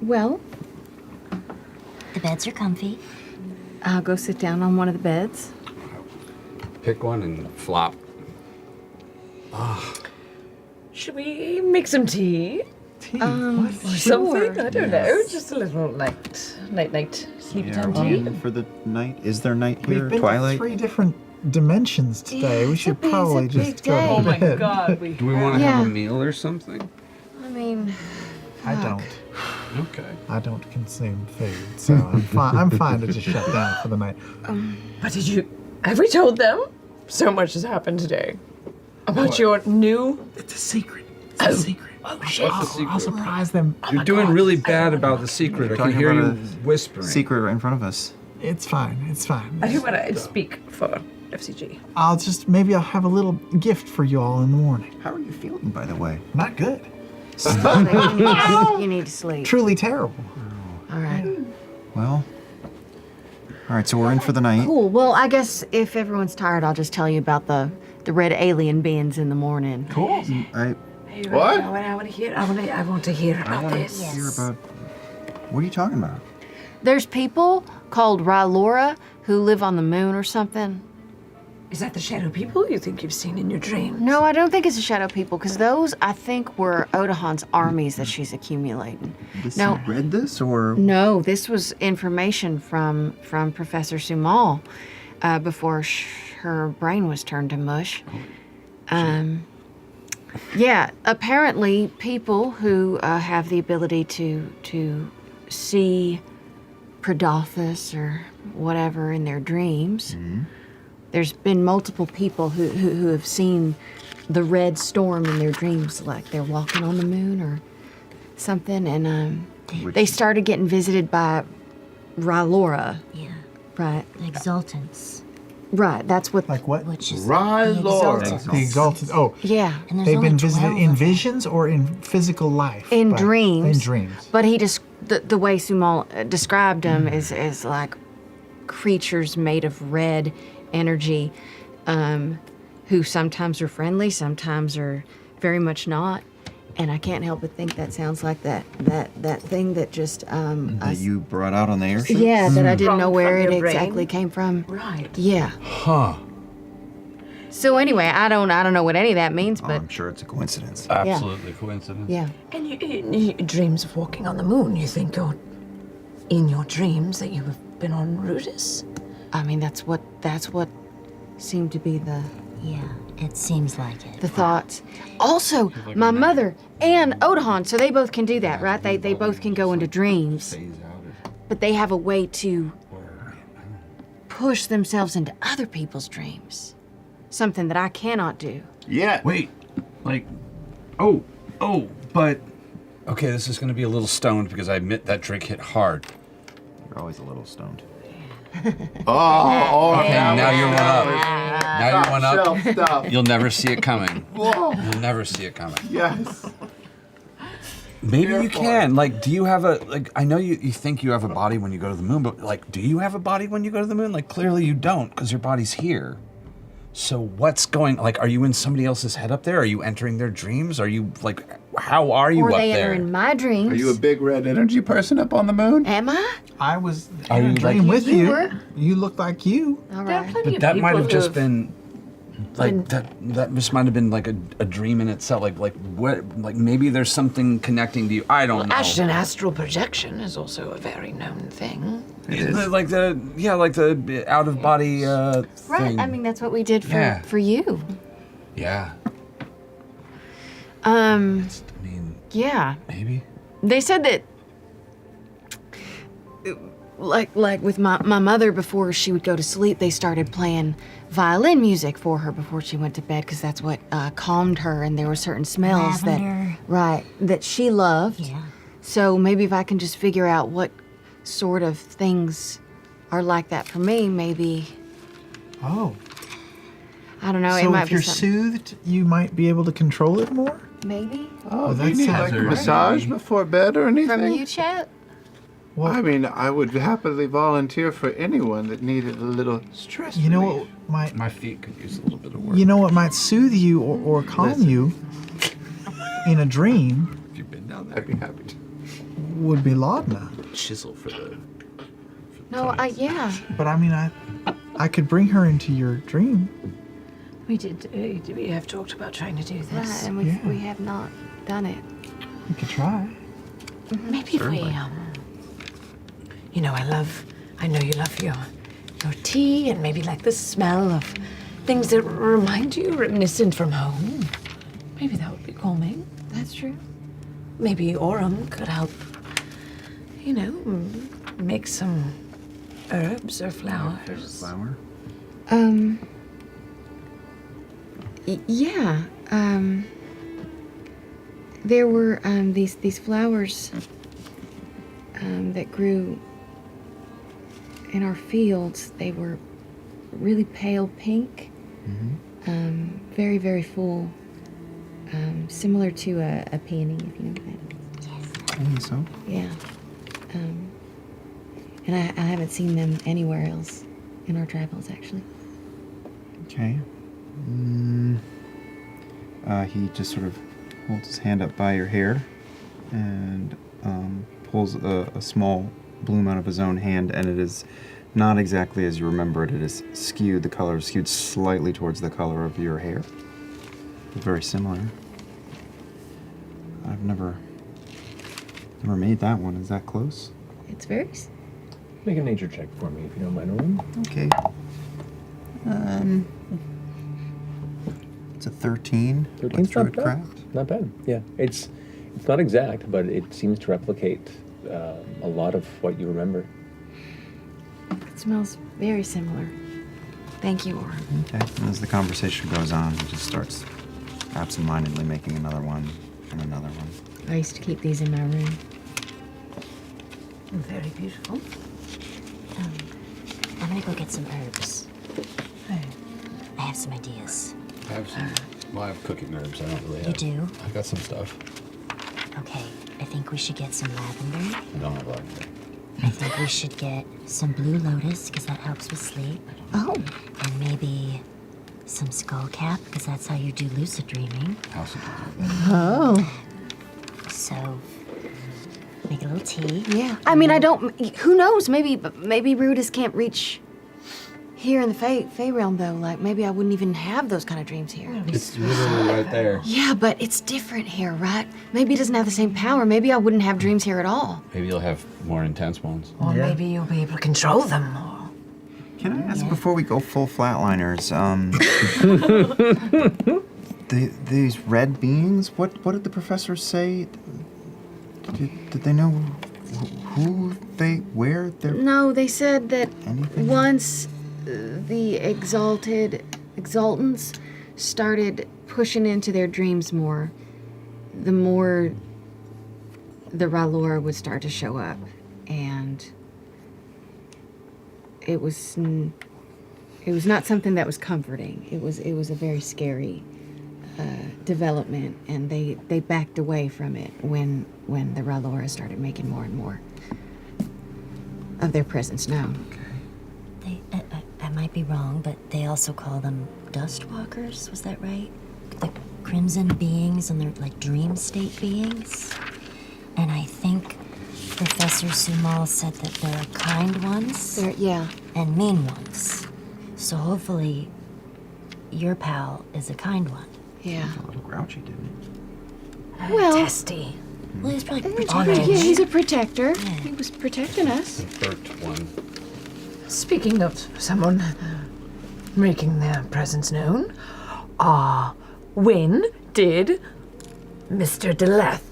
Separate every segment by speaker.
Speaker 1: Well,
Speaker 2: The beds are comfy.
Speaker 1: I'll go sit down on one of the beds.
Speaker 3: Pick one and flop.
Speaker 4: Should we make some tea?
Speaker 5: Tea.
Speaker 4: Or
Speaker 1: Sure.
Speaker 4: something? I don't know. Just a little night sleepy time tea.
Speaker 6: For the night, is there night
Speaker 5: We've
Speaker 6: here?
Speaker 5: been
Speaker 6: Twilight?
Speaker 5: to 3 different dimensions today. We should probably
Speaker 1: it's a
Speaker 5: just
Speaker 1: big
Speaker 5: go
Speaker 1: day.
Speaker 5: to
Speaker 4: Oh my
Speaker 5: bed.
Speaker 4: god,
Speaker 3: Do we want to have
Speaker 1: Yeah.
Speaker 3: a meal or something?
Speaker 1: I mean,
Speaker 5: I don't.
Speaker 3: Okay.
Speaker 5: I don't consume food, so I'm fine. I'm fine to just shut down for the night.
Speaker 4: But have we told them? So much has happened today. About your new...
Speaker 5: It's a secret. It's a secret.
Speaker 4: Oh, shit.
Speaker 3: What's the
Speaker 5: I'll
Speaker 3: secret?
Speaker 5: surprise them.
Speaker 3: You're doing really bad about the secret. I can
Speaker 6: Talking
Speaker 3: hear
Speaker 6: about
Speaker 3: you
Speaker 6: a
Speaker 3: whispering.
Speaker 6: Secret right in front of us.
Speaker 5: It's fine. It's fine.
Speaker 4: I do want to speak for FCG.
Speaker 5: Maybe I'll have a little gift for you all in the morning.
Speaker 6: How are you feeling, by the way?
Speaker 5: Not good.
Speaker 1: you need to sleep.
Speaker 5: Truly terrible.
Speaker 1: All right.
Speaker 6: Well, all right, so we're in for the night.
Speaker 1: Cool. Well, I guess if everyone's tired, I'll just tell you about the red alien beings in the morning.
Speaker 5: Cool.
Speaker 3: What?
Speaker 4: I want to hear. I want to hear
Speaker 6: I
Speaker 4: about
Speaker 6: want to
Speaker 4: this.
Speaker 6: hear about. What are you talking about?
Speaker 1: There's people called Rylora who live on the moon or something.
Speaker 4: Is that the shadow people you think you've seen in your dreams?
Speaker 1: No, I don't think it's the shadow people, because those, I think, were Odahan's armies that she's accumulating. No.
Speaker 6: You read this, or?
Speaker 1: No, this was information from Professor Sumal before her brain was turned to mush. Yeah, apparently people who have the ability to see Pradothus or whatever in their dreams. There's been multiple people who have seen the red storm in their dreams, like they're walking on the moon or something, and they started getting visited by Rylora.
Speaker 2: Yeah.
Speaker 1: Right.
Speaker 2: The exaltants.
Speaker 1: Right, that's what...
Speaker 5: Like what?
Speaker 2: Which is
Speaker 3: Rylora.
Speaker 2: the
Speaker 5: The exalted. Oh,
Speaker 1: Yeah.
Speaker 2: And there's
Speaker 5: they've
Speaker 2: only
Speaker 5: been visited
Speaker 2: 12
Speaker 5: in
Speaker 2: of them.
Speaker 5: visions or in physical life?
Speaker 1: In
Speaker 5: But-
Speaker 1: dreams.
Speaker 5: In dreams.
Speaker 1: But he just the way Sumal described them is like creatures made of red energy, who sometimes are friendly, sometimes are very much not. And I can't help but think that sounds like that thing that just
Speaker 6: That you brought out on the airship?
Speaker 1: yeah, that I didn't know
Speaker 4: From
Speaker 1: where it
Speaker 4: your brain?
Speaker 1: exactly came from.
Speaker 4: Right.
Speaker 1: Yeah.
Speaker 3: Huh.
Speaker 1: So anyway, I don't know what any of that means,
Speaker 6: Oh,
Speaker 1: but
Speaker 6: I'm sure it's a coincidence.
Speaker 3: Absolutely coincidence.
Speaker 1: yeah.
Speaker 4: And you dreams of walking on the moon. You think you're in your dreams that you have been on Rudis?
Speaker 1: I mean, that's what seemed to be the
Speaker 2: Yeah, it seems like it.
Speaker 1: thoughts. Also, my mother and Odahan, so they both can do that, right? They both can go into dreams, but they have a way to push themselves into other people's dreams. Something that I cannot do.
Speaker 3: Yeah. Wait. Like, but. Okay, this is going to be a little stoned because I admit that drink hit hard.
Speaker 6: You're always a little stoned.
Speaker 3: Okay, now you're one up. Now you're one up.
Speaker 7: Stuff.
Speaker 3: You'll never see it coming. You'll never see it coming.
Speaker 7: Yes.
Speaker 3: Maybe you can. Like, do you have I know you think you have a body when you go to the moon, but, like, do you have a body when you go to the moon? Like, clearly you don't, because your body's here. So what's going, like, are you in somebody else's head up there? Are you entering their dreams? Are you, like, how are you
Speaker 1: Or
Speaker 3: up
Speaker 1: they
Speaker 3: there?
Speaker 1: are in my dreams.
Speaker 7: Are you a big red energy person up on the moon?
Speaker 1: Am I?
Speaker 5: I was
Speaker 3: Are
Speaker 5: in a
Speaker 3: you
Speaker 5: dream
Speaker 3: like-
Speaker 5: with
Speaker 1: You
Speaker 5: you.
Speaker 1: were?
Speaker 5: You look like you.
Speaker 1: All
Speaker 4: There are
Speaker 1: right.
Speaker 4: plenty
Speaker 3: But
Speaker 4: of
Speaker 3: that might
Speaker 4: people
Speaker 3: have
Speaker 4: who
Speaker 3: just been, like, that just might have been, like, a dream in itself. Like, what, like, maybe there's something connecting to you. I don't know.
Speaker 4: Ashton, astral projection is also a very known thing.
Speaker 3: Like the out of body
Speaker 1: Right.
Speaker 3: thing.
Speaker 1: I mean, that's what we did
Speaker 3: Yeah.
Speaker 1: for you.
Speaker 3: Yeah.
Speaker 1: I
Speaker 3: I mean,
Speaker 1: yeah.
Speaker 3: maybe.
Speaker 1: They said that, like with my mother, before she would go to sleep, they started playing violin music for her before she went to bed, because that's what calmed her, and there were certain smells
Speaker 2: Lavender.
Speaker 1: that she loved.
Speaker 2: Yeah.
Speaker 1: So maybe if I can just figure out what sort of things are like that for me, maybe,
Speaker 5: Oh.
Speaker 1: I don't know, it
Speaker 5: So
Speaker 1: might
Speaker 5: if
Speaker 1: be
Speaker 5: you're
Speaker 1: something.
Speaker 5: soothed, you might be able to control it more?
Speaker 1: Maybe?
Speaker 7: Oh,
Speaker 5: that
Speaker 7: do you need
Speaker 5: sounds
Speaker 7: like a
Speaker 5: great.
Speaker 7: massage before bed or anything?
Speaker 1: From you, Chet?
Speaker 5: Well,
Speaker 7: I mean, I would happily volunteer for anyone that needed a little stress
Speaker 5: you know
Speaker 7: relief.
Speaker 5: what might
Speaker 3: My feet could use a little bit of work.
Speaker 5: you know what might soothe you or calm
Speaker 7: Listen.
Speaker 5: you in a dream
Speaker 3: Have you been down there?
Speaker 7: I'd be happy to.
Speaker 5: would be Laudna.
Speaker 3: Chisel for the.
Speaker 1: No, yeah.
Speaker 5: But I mean, I could bring her into your dream.
Speaker 4: We have talked about trying to do
Speaker 1: Right,
Speaker 4: this.
Speaker 1: and we have not done it.
Speaker 5: We could try.
Speaker 4: Maybe if we, I know you love your tea and maybe like the smell of things that remind you, reminiscent from home. Maybe that would be calming.
Speaker 1: That's true.
Speaker 4: Maybe Aurum could help, make some herbs or flowers.
Speaker 6: Flower?
Speaker 1: Yeah. There were these flowers that grew in our fields. They were really pale pink, very, very full, similar to a peony, if you know what that is.
Speaker 6: I think so.
Speaker 1: Yeah. And I haven't seen them anywhere else in our travels, actually.
Speaker 6: Okay. He just sort of holds his hand up by your hair and pulls a small bloom out of his own hand, and it is not exactly as you remember it. It is skewed. The color is skewed slightly towards the color of your hair. But very similar. I've never made that one. Is that close?
Speaker 1: It's very...
Speaker 8: Make a nature check for me if you don't mind, Aurum.
Speaker 6: Okay. It's a 13.
Speaker 8: 13's
Speaker 6: with
Speaker 8: not
Speaker 6: Druid
Speaker 8: bad.
Speaker 6: Craft.
Speaker 8: Not bad. Yeah, it's not exact, but it seems to replicate a lot of what you remember.
Speaker 1: It smells very similar. Thank you, Aura.
Speaker 6: Okay. And as the conversation goes on, he just starts absentmindedly making another one and another one.
Speaker 1: I used to keep these in my room.
Speaker 4: Very beautiful.
Speaker 2: I'm gonna go get some herbs. I have some ideas.
Speaker 3: I have some. Well, I have cooking herbs. I don't really have.
Speaker 2: You do?
Speaker 3: I got some stuff.
Speaker 2: Okay, I think we should get some lavender.
Speaker 3: I don't have lavender.
Speaker 2: I think we should get some blue lotus, because that helps with sleep.
Speaker 1: Oh.
Speaker 2: And maybe some skullcap, because that's how you do lucid dreaming.
Speaker 3: House of
Speaker 1: Oh.
Speaker 2: So, make a little tea.
Speaker 1: Yeah. I mean, I don't... Who knows? Maybe Rudis can't reach here in the Fey realm, though. Like, maybe I wouldn't even have those kind of dreams here.
Speaker 3: It's literally right there.
Speaker 1: Yeah, but it's different here, right? Maybe it doesn't have the same power. Maybe I wouldn't have dreams here at all.
Speaker 3: Maybe you'll have more intense ones.
Speaker 4: Or maybe you'll be able to control them more.
Speaker 6: Can I ask before we go full flatliners? These red beings. What did the professor say? Did they know who they where they're?
Speaker 1: No, they said that
Speaker 6: Anything?
Speaker 1: once the exaltants started pushing into their dreams more, the more the R'hllora would start to show up, and it was not something that was comforting. It was a very scary development, and they backed away from it when the R'hllora started making more and more of their presence known.
Speaker 2: I might be wrong, but they also call them dust walkers, was that right? The crimson beings, and they're like dream state beings. And I think Professor Sumal said that there are kind ones
Speaker 1: Yeah.
Speaker 2: and mean ones. So hopefully your pal is a kind one.
Speaker 1: Yeah.
Speaker 6: A little grouchy, didn't
Speaker 1: Well,
Speaker 4: Testy.
Speaker 2: Well, he's probably
Speaker 1: yeah, he's a protector. He was protecting us.
Speaker 3: The burnt one.
Speaker 4: Speaking of someone making their presence known, when did Mr. Deleth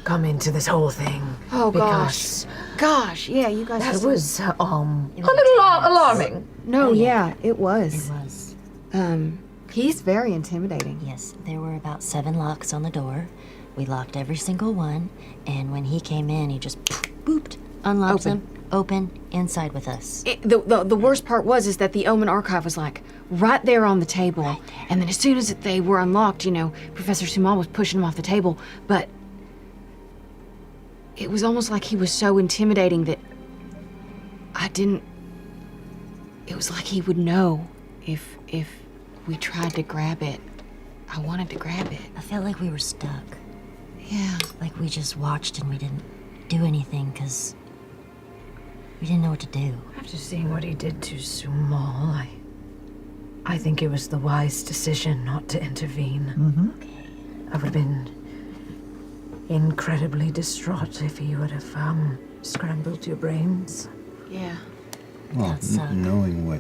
Speaker 4: come into this whole thing?
Speaker 1: Oh,
Speaker 4: Because
Speaker 1: Gosh, yeah, you guys.
Speaker 4: that
Speaker 1: just-
Speaker 4: was a little alarming.
Speaker 1: No, yeah, it was.
Speaker 2: It was.
Speaker 1: He's very intimidating.
Speaker 2: Yes, there were about 7 locks on the door. We locked every single one, and when he came in, he just booped, unlocked them, open, inside with us.
Speaker 1: The worst part is that the Omen archive was like right there on the table, and then as soon as they were unlocked, Professor Sumal was pushing them off the table, but it was almost like he was so intimidating that it was like he would know if we tried to grab it. I wanted to grab it.
Speaker 2: I felt like we were stuck.
Speaker 1: Yeah.
Speaker 2: Like we just watched and we didn't do anything because we didn't know what to do.
Speaker 4: After seeing what he did to Sumal, I think it was the wise decision not to intervene. I would have been incredibly distraught if he would have scrambled your brains.
Speaker 1: Yeah.
Speaker 6: Well,
Speaker 2: That sucked.
Speaker 6: knowing what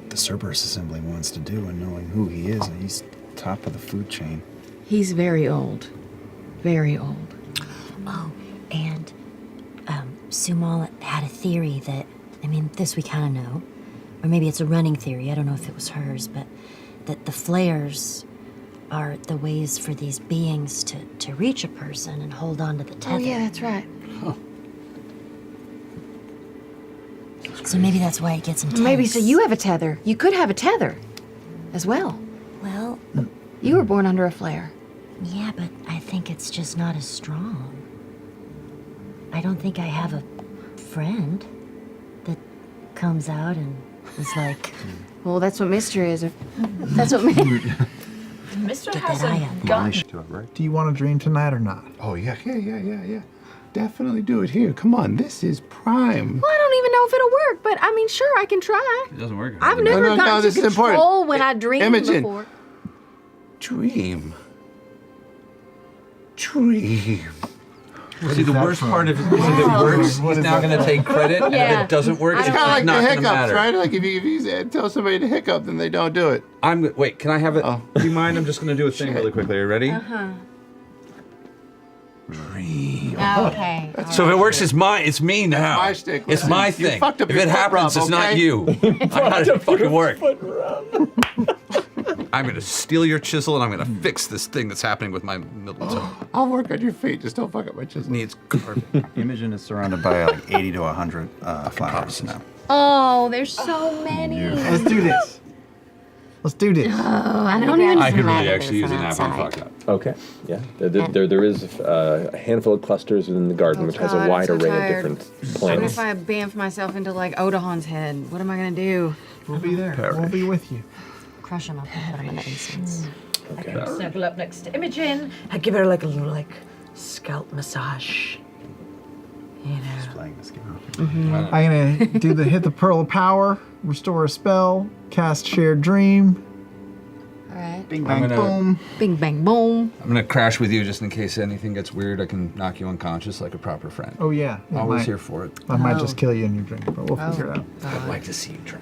Speaker 6: the Cerberus Assembly wants to do and knowing who he is, he's top of the food chain.
Speaker 1: He's very old. Very old.
Speaker 2: Oh, and Sumal had a theory that, I mean, this we kind of know, or maybe it's a running theory, I don't know if it was hers, but that the flares are the ways for these beings to reach a person and hold on to the tether.
Speaker 1: Oh, yeah, that's right.
Speaker 2: So maybe that's why it gets intense.
Speaker 1: Maybe so you have a tether. You could have a tether as well.
Speaker 2: Well,
Speaker 1: You were born under a flare.
Speaker 2: yeah, but I think it's just not as strong. I don't think I have a friend that comes out and is like,
Speaker 1: Well, that's what mystery is. That's what
Speaker 4: Mr.
Speaker 2: Get that eye out there.
Speaker 4: gun.
Speaker 5: Do you want to dream tonight or not?
Speaker 7: Oh, yeah. Definitely do it here. Come on, this is prime.
Speaker 1: Well, I don't even know if it'll work, but I mean, sure, I can try.
Speaker 3: It doesn't work.
Speaker 1: I've never
Speaker 7: no,
Speaker 1: gotten
Speaker 7: this
Speaker 1: to
Speaker 7: is important.
Speaker 1: control when I dream
Speaker 7: Imogen.
Speaker 1: before.
Speaker 7: Dream.
Speaker 3: See, the worst part of it is if it works, he's now going to take credit, and if
Speaker 1: Yeah.
Speaker 3: it doesn't work, it's
Speaker 7: It's kind of like
Speaker 3: not
Speaker 7: the
Speaker 3: going to
Speaker 7: hiccups,
Speaker 3: matter.
Speaker 7: right? Like if you tell somebody to hiccup, then they don't do it.
Speaker 3: Wait, can I have it?
Speaker 7: Oh.
Speaker 3: Do you mind? I'm just going to do a thing really quickly. Are you ready?
Speaker 1: Okay.
Speaker 3: So if it works, it's me now.
Speaker 7: my stick.
Speaker 3: It's
Speaker 7: Listen,
Speaker 3: my
Speaker 7: you
Speaker 3: thing.
Speaker 7: fucked up
Speaker 3: If
Speaker 7: your
Speaker 3: it
Speaker 7: foot
Speaker 3: happens,
Speaker 7: rub,
Speaker 3: it's not
Speaker 7: okay?
Speaker 3: you. I got it fucking work. I'm going to steal your chisel and I'm going to fix this thing that's happening with my middle toe.
Speaker 7: I'll work on your feet. Just don't fuck up my chisel.
Speaker 3: Needs carpet.
Speaker 6: Imogen is surrounded by like 80 to 100 flowers now.
Speaker 1: Oh, there's so many.
Speaker 5: Let's do this. Let's do this.
Speaker 1: I don't even.
Speaker 3: I could really
Speaker 2: lavender
Speaker 3: actually use
Speaker 2: from
Speaker 3: an apple and
Speaker 2: outside.
Speaker 3: fuck up.
Speaker 8: Okay, yeah. There is a handful of clusters within the garden, which has
Speaker 1: God,
Speaker 8: a
Speaker 1: I'm
Speaker 8: wide
Speaker 1: so
Speaker 8: array
Speaker 1: tired.
Speaker 8: of different
Speaker 1: What
Speaker 8: plants.
Speaker 1: if I bamf myself into like Odahan's head? What am I gonna do?
Speaker 5: We'll be there. We'll be with you.
Speaker 2: crush them up and put them in the incense.
Speaker 8: Okay.
Speaker 4: Snuggle up next to Imogen. I give her like a little scalp massage. You know.
Speaker 6: Playing this game.
Speaker 5: I'm gonna do the hit the pearl of power, restore a spell, cast shared dream.
Speaker 1: All right.
Speaker 5: Bing
Speaker 3: I'm
Speaker 5: bang
Speaker 3: gonna-
Speaker 5: boom.
Speaker 1: Bing bang boom.
Speaker 3: I'm going to crash with you just in case anything gets weird. I can knock you unconscious like a proper friend.
Speaker 5: Oh yeah. It
Speaker 3: Always
Speaker 5: might-
Speaker 3: here for it.
Speaker 5: I might just kill you in your drink, but we'll figure it out.
Speaker 3: I'd like to see you try.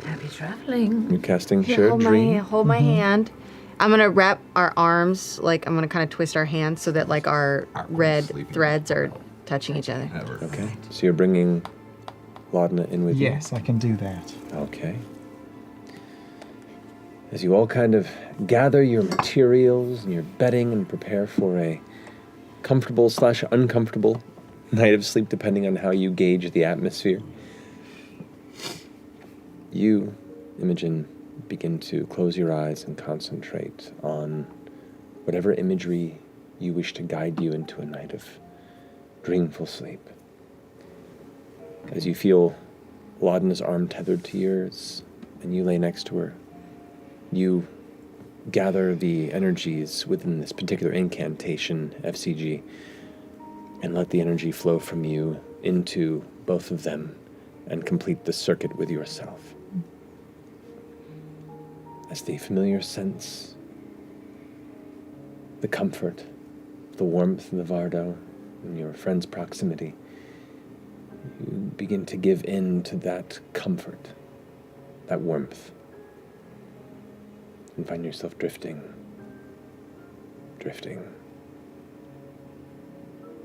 Speaker 4: Happy traveling.
Speaker 8: You're casting
Speaker 1: Here,
Speaker 8: shared
Speaker 1: hold
Speaker 8: dream.
Speaker 1: hold my hand. I'm gonna wrap our arms, like I'm gonna kind of twist our hands so that like our red
Speaker 3: sleeping.
Speaker 1: threads are touching each other.
Speaker 3: Never.
Speaker 8: Okay. So you're bringing Laudna in with
Speaker 5: Yes, I can do that.
Speaker 8: you? Okay. As you all kind of gather your materials and your bedding and prepare for a comfortable / uncomfortable night of sleep, depending on how you gauge the atmosphere, you, Imogen, begin to close your eyes and concentrate on whatever imagery you wish to guide you into a night of dreamful sleep. As you feel Laudna's arm tethered to yours and you lay next to her, you gather the energies within this particular incantation, FCG, and let the energy flow from you into both of them and complete the circuit with yourself. As the familiar sense, the comfort, the warmth of the Vardo in your friend's proximity, you begin to give in to that comfort, that warmth, and find yourself drifting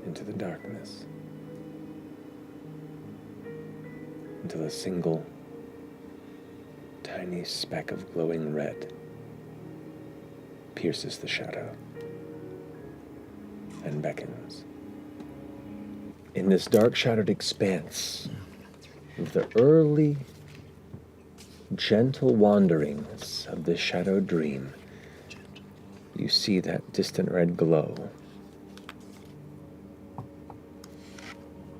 Speaker 8: into the darkness, until a single tiny speck of glowing red pierces the shadow and beckons. In this dark shadowed expanse, with the early, gentle wanderings of this shadowed dream, you see that distant red glow,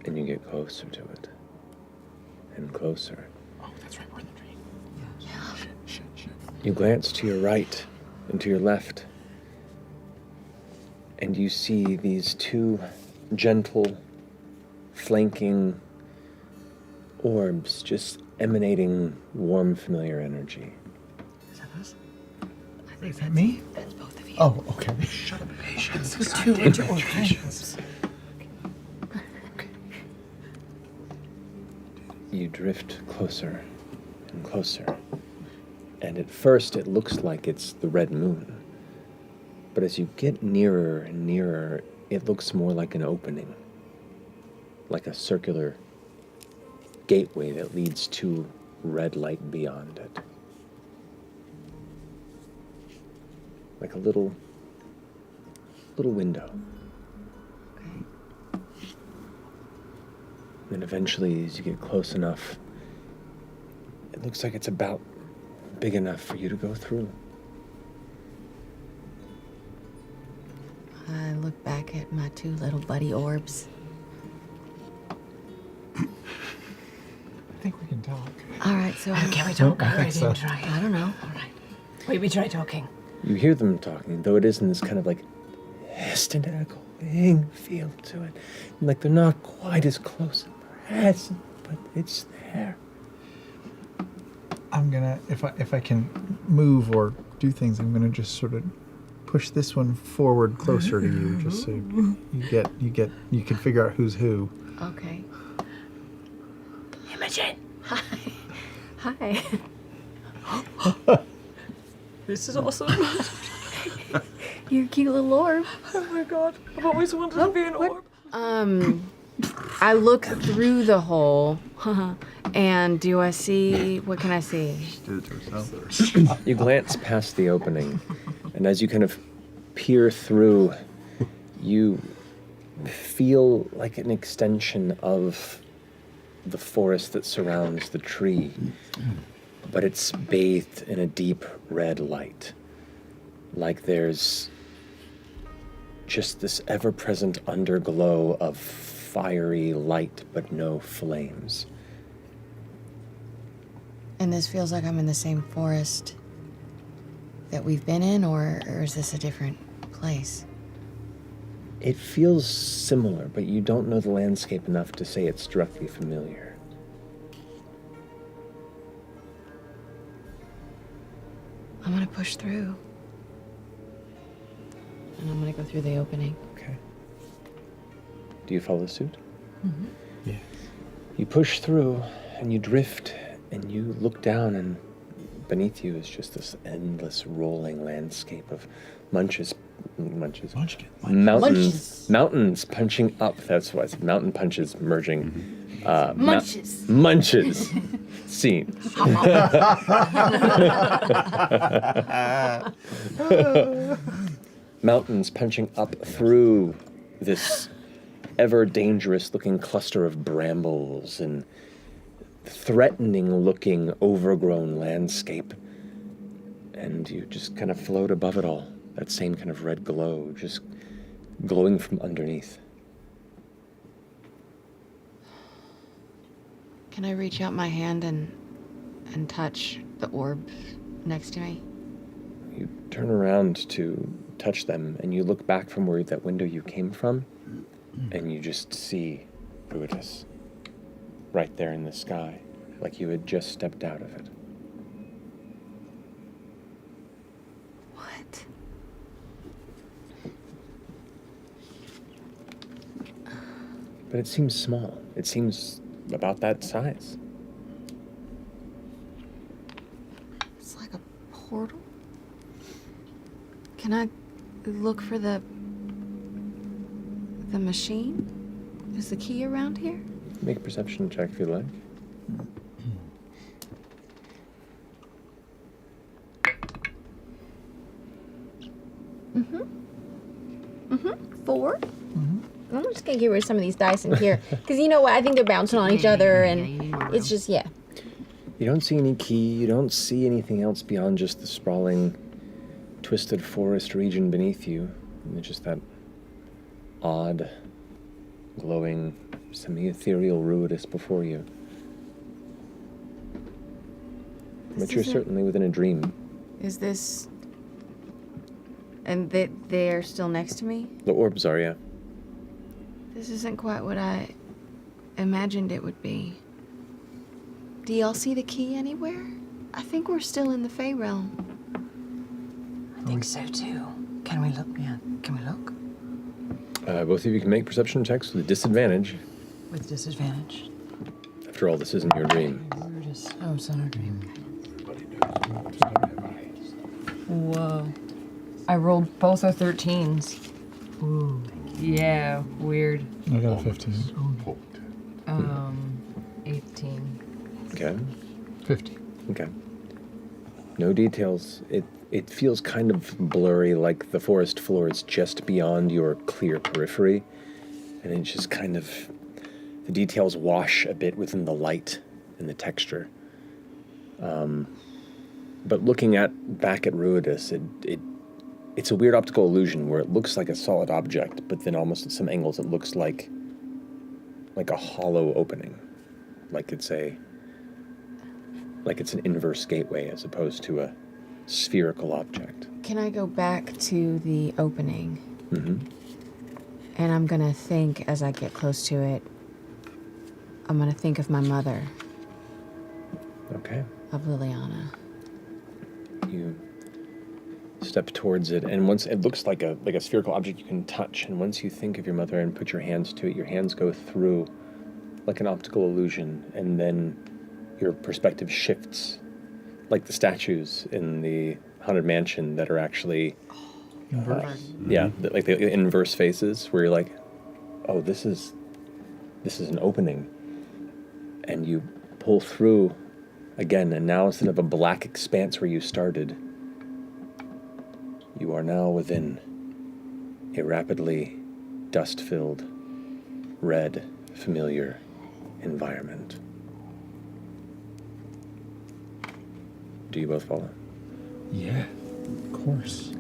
Speaker 8: and you get closer to it, and closer. You glance to your right and to your left, And you see these two gentle, flanking orbs just emanating warm, familiar energy.
Speaker 5: Is that me?
Speaker 4: That's both of you.
Speaker 5: Oh, okay. Shut up, patience.
Speaker 4: Two orbs.
Speaker 8: You drift closer and closer. And at first it looks like it's the red moon. But as you get nearer and nearer, it looks more like an opening. Like a circular gateway that leads to red light beyond it. Like a little window.
Speaker 1: Okay.
Speaker 8: And eventually, as you get close enough, it looks like it's about big enough for you to go through.
Speaker 1: I look back at my two little buddy orbs.
Speaker 5: I think we can talk.
Speaker 1: All right, so
Speaker 4: Can we talk?
Speaker 5: I
Speaker 4: I
Speaker 5: think so.
Speaker 4: didn't try.
Speaker 1: I don't know.
Speaker 4: All right. Wait, we try talking.
Speaker 8: You hear them talking, though it is in this kind of like distant echoing feel to it. And like they're not quite as close and present, but it's there.
Speaker 5: I'm gonna, if I can move or do things, I'm gonna just sort of push this one forward closer to you, just so you can figure out who's who.
Speaker 1: Okay.
Speaker 4: Imogen.
Speaker 1: Hi.
Speaker 4: This is awesome.
Speaker 1: You're a cute little orb.
Speaker 4: Oh my god. I've always wanted to be an orb.
Speaker 1: I look through the hole, and do I see? What can I see?
Speaker 8: You glance past the opening, and as you kind of peer through, you feel like an extension of the forest that surrounds the tree, but it's bathed in a deep red light. Like there's just this ever-present underglow of fiery light, but no flames.
Speaker 1: And this feels like I'm in the same forest that we've been in, or is this a different place?
Speaker 8: It feels similar, but you don't know the landscape enough to say it's directly familiar.
Speaker 1: I'm gonna push through. And I'm gonna go through the opening.
Speaker 8: Okay. Do you follow suit?
Speaker 5: Mm-hmm. Yeah.
Speaker 8: You push through, and you drift, and you look down, and beneath you is just this endless rolling landscape of mountains, mountains punching up. That's why I said mountain punches merging.
Speaker 1: Munches.
Speaker 8: Munches. Scene. Mountains punching up through this ever dangerous looking cluster of brambles and threatening looking overgrown landscape. And you just kind of float above it all. That same kind of red glow, just glowing from underneath.
Speaker 1: Can I reach out my hand and touch the orb next to me?
Speaker 8: You turn around to touch them, and you look back from where that window you came from, and you just see Brutus right there in the sky, like you had just stepped out of it.
Speaker 1: What?
Speaker 8: But it seems small. It seems about that size.
Speaker 1: It's like a portal? Can I look for the machine? Is the key around here?
Speaker 8: Make a perception check if you like.
Speaker 9: Four. I'm just gonna get rid of some of these dice in here, because you know what? I think they're bouncing on each other, and it's just
Speaker 8: You don't see any key. You don't see anything else beyond just the sprawling, twisted forest region beneath you. And it's just that odd, glowing, semi-ethereal ruidus before you. But you're
Speaker 1: isn't-
Speaker 8: certainly within a dream.
Speaker 1: Is this And they're still next to me?
Speaker 8: The orbs are, yeah.
Speaker 1: This isn't quite what I imagined it would be. Do y'all see the key anywhere? I think we're still in the Fey realm.
Speaker 4: I think so too. Can we look? Yeah. Can we look?
Speaker 8: Both of you can make perception checks with a disadvantage.
Speaker 4: With disadvantage.
Speaker 8: After all, this isn't your dream.
Speaker 4: Oh, it's not our dream. Whoa. I rolled both are 13s. Ooh. Yeah, weird.
Speaker 5: I got a 15.
Speaker 4: 18.
Speaker 8: Okay.
Speaker 5: 50.
Speaker 8: Okay. No details. It feels kind of blurry, like the forest floor is just beyond your clear periphery, and it just kind of, the details wash a bit within the light and the texture. But looking back at Ruidus, it's a weird optical illusion where it looks like a solid object, but then almost at some angles it looks like a hollow opening, like it's an inverse gateway as opposed to a spherical object.
Speaker 1: Can I go back to the opening?
Speaker 8: Mm-hmm.
Speaker 1: And I'm gonna think as I get close to it, I'm gonna think of my mother,
Speaker 8: Okay.
Speaker 1: of Liliana.
Speaker 8: You step towards it, and once it looks like a spherical object you can touch, and once you think of your mother and put your hands to it, your hands go through like an optical illusion, and then your perspective shifts, like the statues in the Haunted Mansion that are actually like the inverse faces, where you're like, oh, this is an opening, and you pull through again, and now instead of a black expanse where you started, you are now within a rapidly dust-filled, red, familiar environment. Do you both follow?
Speaker 5: Yeah, of course.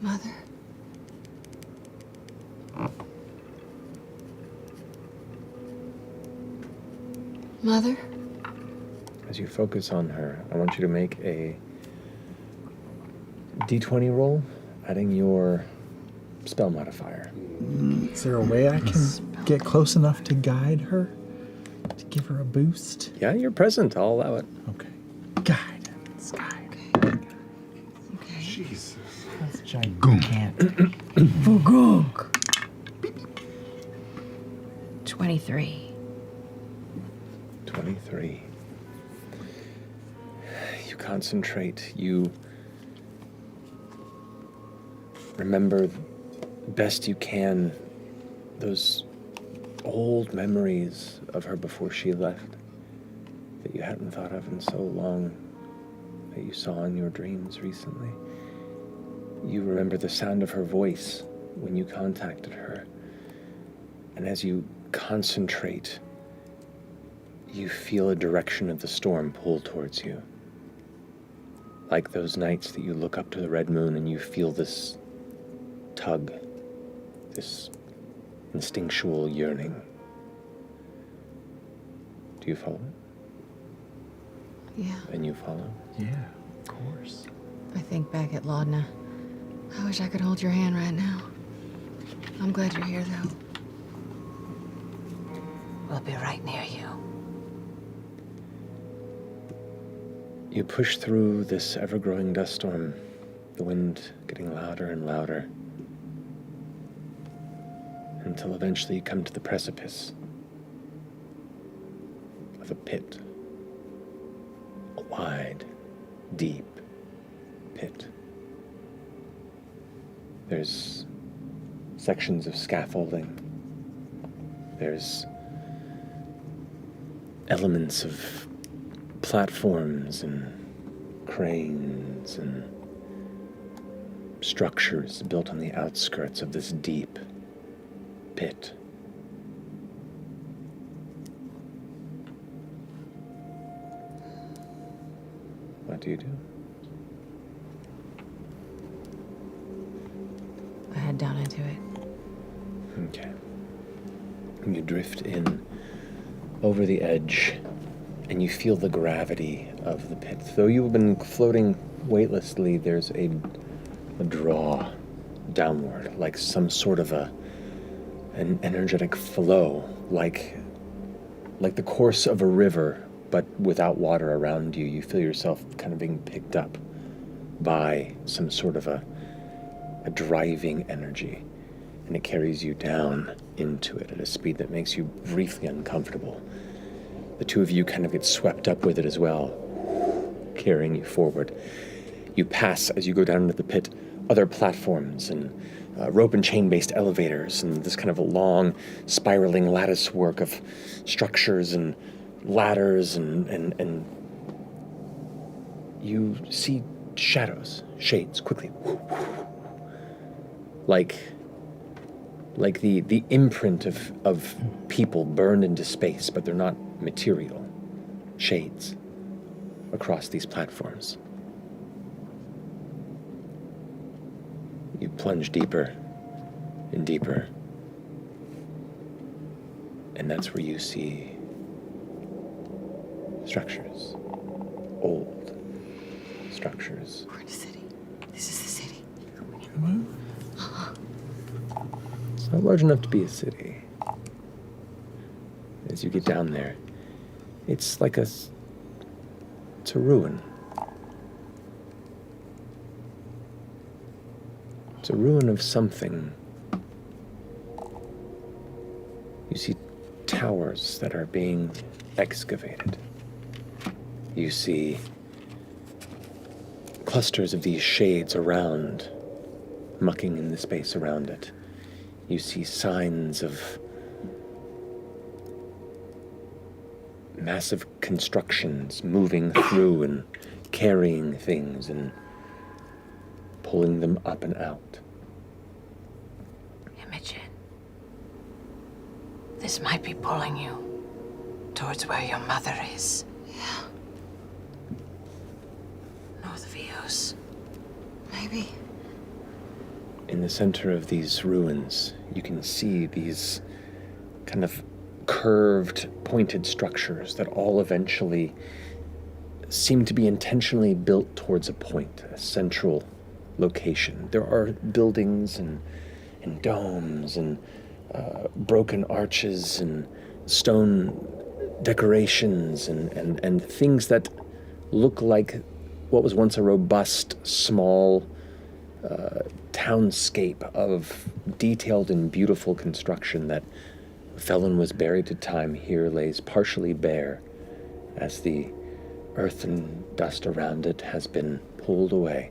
Speaker 1: Mother? Mother?
Speaker 8: As you focus on her, I want you to make a d20 roll, adding your spell modifier.
Speaker 5: Is there a way I can get close enough to guide her? To give her a boost?
Speaker 8: Yeah, you're present. I'll allow it.
Speaker 5: Okay. Guidance.
Speaker 1: Okay.
Speaker 7: Jesus.
Speaker 5: That's gigantic.
Speaker 1: 23.
Speaker 8: 23. You concentrate. You remember best you can those old memories of her before she left that you hadn't thought of in so long, that you saw in your dreams recently. You remember the sound of her voice when you contacted her. And as you concentrate, you feel a direction of the storm pull towards you. Like those nights that you look up to the red moon and you feel this tug, this instinctual yearning. Do you follow it?
Speaker 1: Yeah.
Speaker 8: And you follow?
Speaker 5: Yeah, of course.
Speaker 1: I think back at Laudna. I wish I could hold your hand right now. I'm glad you're here, though.
Speaker 4: We'll be right near you.
Speaker 8: You push through this ever-growing dust storm, the wind getting louder and louder, until eventually you come to the precipice of a pit. A wide, deep pit. There's sections of scaffolding. There's elements of platforms and cranes and structures built on the outskirts of this deep pit. What do you do?
Speaker 1: I head down into it.
Speaker 8: Okay. You drift in over the edge, and you feel the gravity of the pit. Though you've been floating weightlessly, there's a draw downward, like some sort of an energetic flow, like the course of a river, but without water around you. You feel yourself kind of being picked up by some sort of a driving energy, and it carries you down into it at a speed that makes you briefly uncomfortable. The two of you kind of get swept up with it as well, carrying you forward. You pass, as you go down into the pit, other platforms and rope and chain-based elevators, and this kind of a long, spiraling lattice work of structures and ladders, and you see shadows, shades, quickly. Like the imprint of people burned into space, but they're not material. Shades across these platforms. You plunge deeper and deeper, and that's where you see structures, old structures.
Speaker 1: We're in the city. This is the city.
Speaker 8: It's not large enough to be a city. As you get down there, it's like it's a ruin. It's a ruin of something. You see towers that are being excavated. You see clusters of these shades around, mucking in the space around it. You see signs of massive constructions moving through and carrying things and pulling them up and out.
Speaker 4: Imogen, this might be pulling you towards where your mother is.
Speaker 1: Yeah,
Speaker 4: North of Eos.
Speaker 1: maybe.
Speaker 8: In the center of these ruins, you can see these kind of curved, pointed structures that all eventually seem to be intentionally built towards a point, a central location. There are buildings and domes and broken arches and stone decorations and things that look like what was once a robust, small townscape of detailed and beautiful construction that fell and was buried to time here lays partially bare as the earth and dust around it has been pulled away.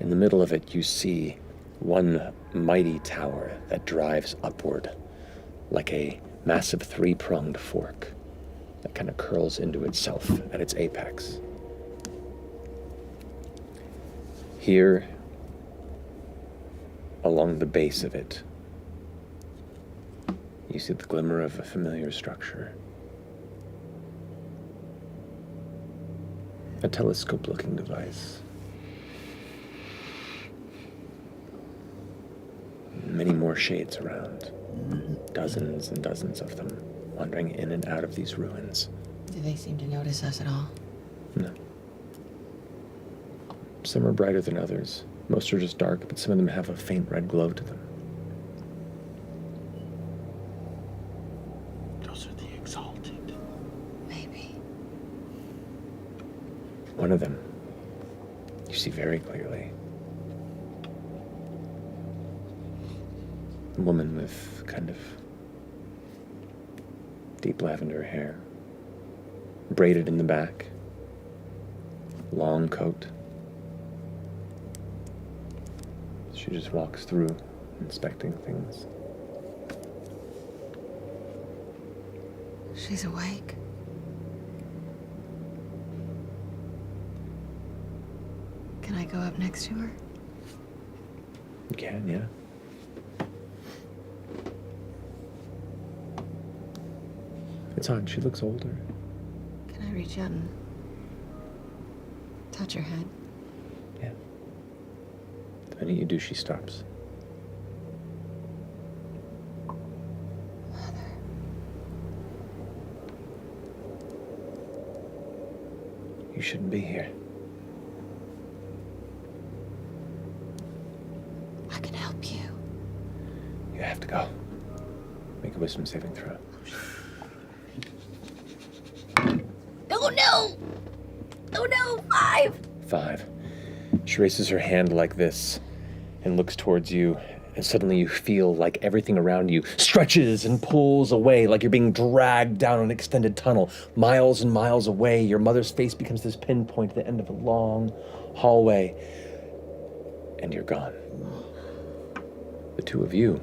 Speaker 8: In the middle of it, you see one mighty tower that drives upward like a massive three-pronged fork that kind of curls into itself at its apex. Here, along the base of it, you see the glimmer of a familiar structure. A telescope-looking device. Many more shades around. Dozens and dozens of them wandering in and out of these ruins.
Speaker 1: Do they seem to notice us at all?
Speaker 8: No. Some are brighter than others. Most are just dark, but some of them have a faint red glow to them.
Speaker 3: Those are the exalted.
Speaker 1: Maybe.
Speaker 8: One of them, you see very clearly. A woman with kind of deep lavender hair, braided in the back, long coat. She just walks through, inspecting things.
Speaker 1: She's awake. Can I go up next to her?
Speaker 8: You can, yeah. It's odd, she looks older.
Speaker 1: Can I reach out and touch her head?
Speaker 8: Yeah. The minute you do, she stops. You shouldn't be here.
Speaker 1: I can help you.
Speaker 8: You have to go. Make a wisdom saving throw.
Speaker 9: Oh no! Oh no! 5!
Speaker 8: 5. She raises her hand like this and looks towards you, and suddenly you feel like everything around you stretches and pulls away, like you're being dragged down an extended tunnel. Miles and miles away, your mother's face becomes this pinpoint at the end of a long hallway, and you're gone. The two of you.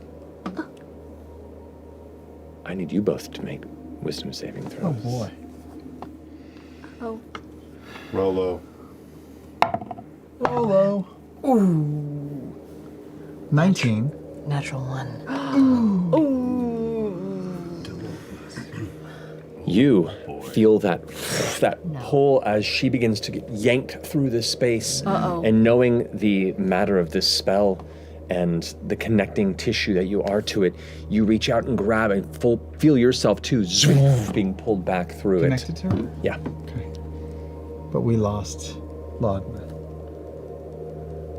Speaker 8: I need you both to make wisdom saving throws.
Speaker 5: Oh boy.
Speaker 9: Oh.
Speaker 10: Rolo.
Speaker 5: Rolo. Ooh. 19.
Speaker 4: Natural 1.
Speaker 8: You feel that pull as she begins to get yanked through this space. And knowing the matter of this spell and the connecting tissue that you are to it, you reach out and grab and feel yourself too being pulled back through
Speaker 5: Connected to her?
Speaker 8: Yeah.
Speaker 5: Okay. But we lost Laudna.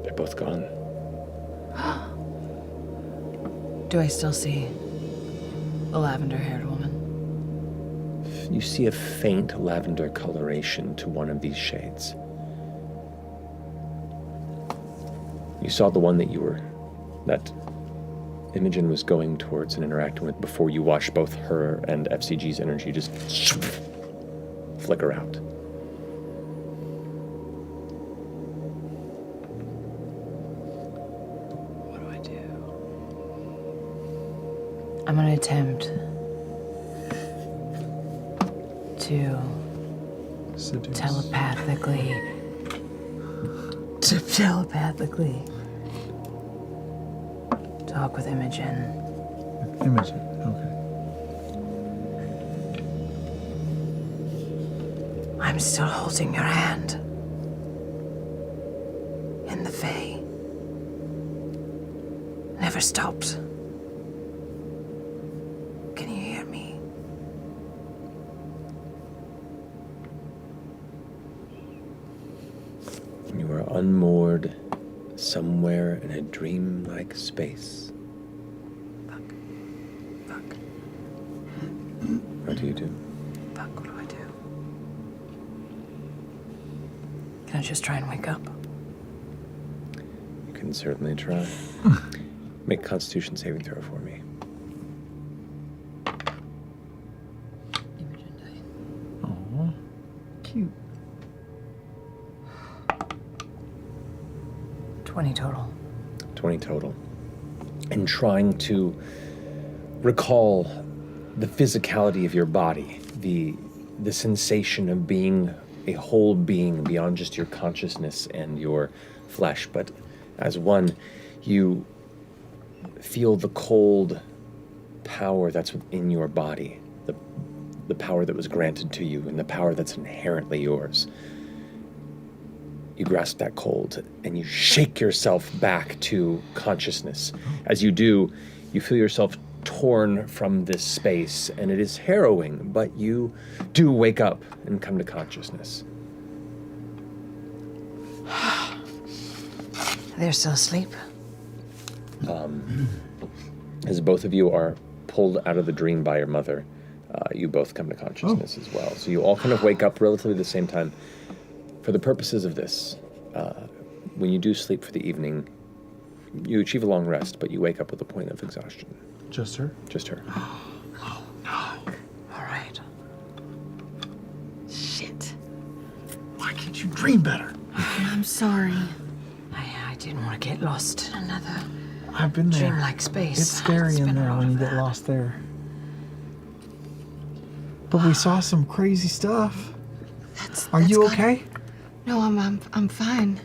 Speaker 8: They're both gone.
Speaker 4: Do I still see the lavender-haired woman?
Speaker 8: You see a faint lavender coloration to one of these shades. You saw the one that Imogen was going towards and interacting with before you watched both her and FCG's energy just flicker out.
Speaker 4: What do I do? I'm gonna attempt to
Speaker 5: Seduce.
Speaker 4: telepathically talk with Imogen.
Speaker 5: Imogen. Okay.
Speaker 4: I'm still holding your hand in the Fae. Never stopped. Can you hear me?
Speaker 8: You are unmoored somewhere in a dreamlike space.
Speaker 4: Fuck.
Speaker 8: What do you do?
Speaker 4: Fuck, what do I do? Can I just try and wake up?
Speaker 8: You can certainly try. Make a Constitution saving throw for me.
Speaker 4: Imogen died.
Speaker 5: Aw. Cute.
Speaker 4: 20 total.
Speaker 8: 20 total. And trying to recall the physicality of your body, the sensation of being a whole being beyond just your consciousness and your flesh, but as one, you feel the cold power that's within your body, the power that was granted to you and the power that's inherently yours. You grasp that cold and you shake yourself back to consciousness. As you do, you feel yourself torn from this space, and it is harrowing, but you do wake up and come to consciousness.
Speaker 4: They're still asleep.
Speaker 8: As both of you are pulled out of the dream by your mother, you both come to consciousness as well. So you all kind of wake up relatively at the same time. For the purposes of this, when you do sleep for the evening, you achieve a long rest, but you wake up with a point of exhaustion.
Speaker 5: Just her?
Speaker 8: Just her.
Speaker 4: All right.
Speaker 1: Shit.
Speaker 5: Why can't you dream better?
Speaker 1: I'm sorry.
Speaker 4: I didn't want to get lost in another
Speaker 5: I've been there.
Speaker 4: dreamlike space.
Speaker 5: It's scary in
Speaker 4: been a
Speaker 5: there
Speaker 4: lot
Speaker 5: when you
Speaker 4: of
Speaker 5: get
Speaker 4: that.
Speaker 5: lost there. But we saw some crazy stuff. Are you
Speaker 1: good.
Speaker 5: okay?
Speaker 1: No, I'm fine.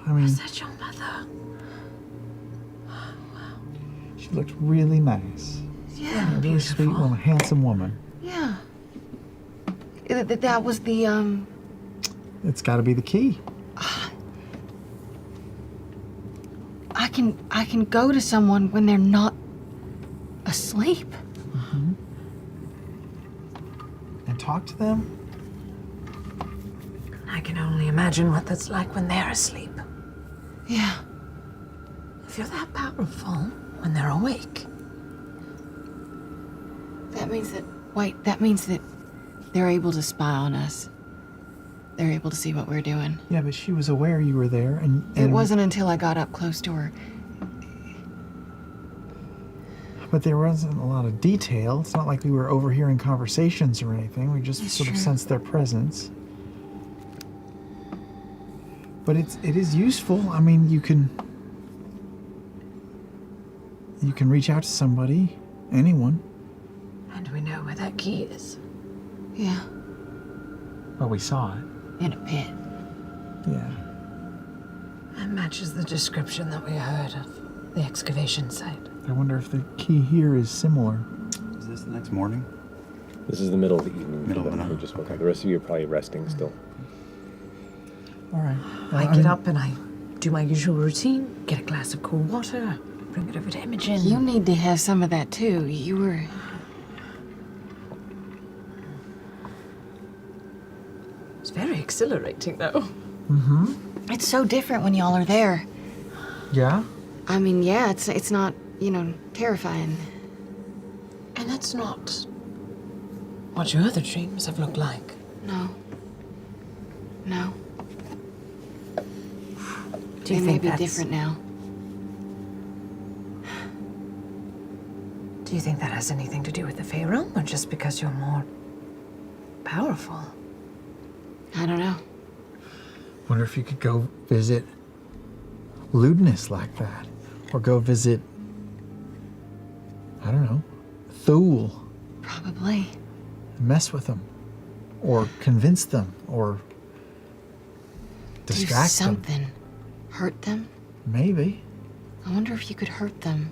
Speaker 5: I mean,
Speaker 4: Is that your mother?
Speaker 5: she looked really nice.
Speaker 1: Yeah.
Speaker 5: A really sweet woman, handsome woman.
Speaker 1: Yeah. That was the
Speaker 5: It's got to be the key.
Speaker 1: I can go to someone when they're not asleep.
Speaker 5: And talk to them.
Speaker 4: I can only imagine what that's like when they're asleep.
Speaker 1: Yeah.
Speaker 4: If you're that powerful when they're awake,
Speaker 1: That means that they're able to spy on us. They're able to see what we're doing.
Speaker 5: Yeah, but she was aware you were there, and
Speaker 1: It wasn't until I got up close to her.
Speaker 5: But there wasn't a lot of detail. It's not like we were overhearing conversations or anything. We just
Speaker 1: That's
Speaker 5: sort of
Speaker 1: true.
Speaker 5: sensed their presence. But it is useful. I mean, you can reach out to somebody, anyone.
Speaker 4: and we know where that key is.
Speaker 1: Yeah.
Speaker 5: Well, we saw it.
Speaker 1: In a pit.
Speaker 5: Yeah.
Speaker 4: That matches the description that we heard of the excavation site.
Speaker 5: I wonder if the key here is similar.
Speaker 6: Is this the next morning?
Speaker 8: This is the middle of the evening.
Speaker 6: Middle of
Speaker 8: for
Speaker 6: the
Speaker 8: them who
Speaker 6: night.
Speaker 8: just woke up. The rest of you are probably resting still.
Speaker 5: All right.
Speaker 4: I get up and I do my usual routine, get a glass of cool water, bring it over to Imogen.
Speaker 1: You need to have some of that too. You were.
Speaker 4: It's very exhilarating, though.
Speaker 5: Mm-hmm.
Speaker 1: It's so different when y'all are there.
Speaker 5: Yeah?
Speaker 1: I mean, yeah, it's not, terrifying.
Speaker 4: And that's not what your other dreams have looked like.
Speaker 1: No. No.
Speaker 4: Do you
Speaker 1: They may
Speaker 4: think
Speaker 1: be
Speaker 4: that's
Speaker 1: different now.
Speaker 4: Do you think that has anything to do with the Fey realm, or just because you're more powerful?
Speaker 1: I don't know.
Speaker 5: Wonder if you could go visit Ludness like that. Or go visit, I don't know, Thule.
Speaker 1: Probably.
Speaker 5: Mess with them. Or convince them. Or
Speaker 1: Do
Speaker 5: distract them.
Speaker 1: something. Hurt them?
Speaker 5: Maybe.
Speaker 1: I wonder if you could hurt them.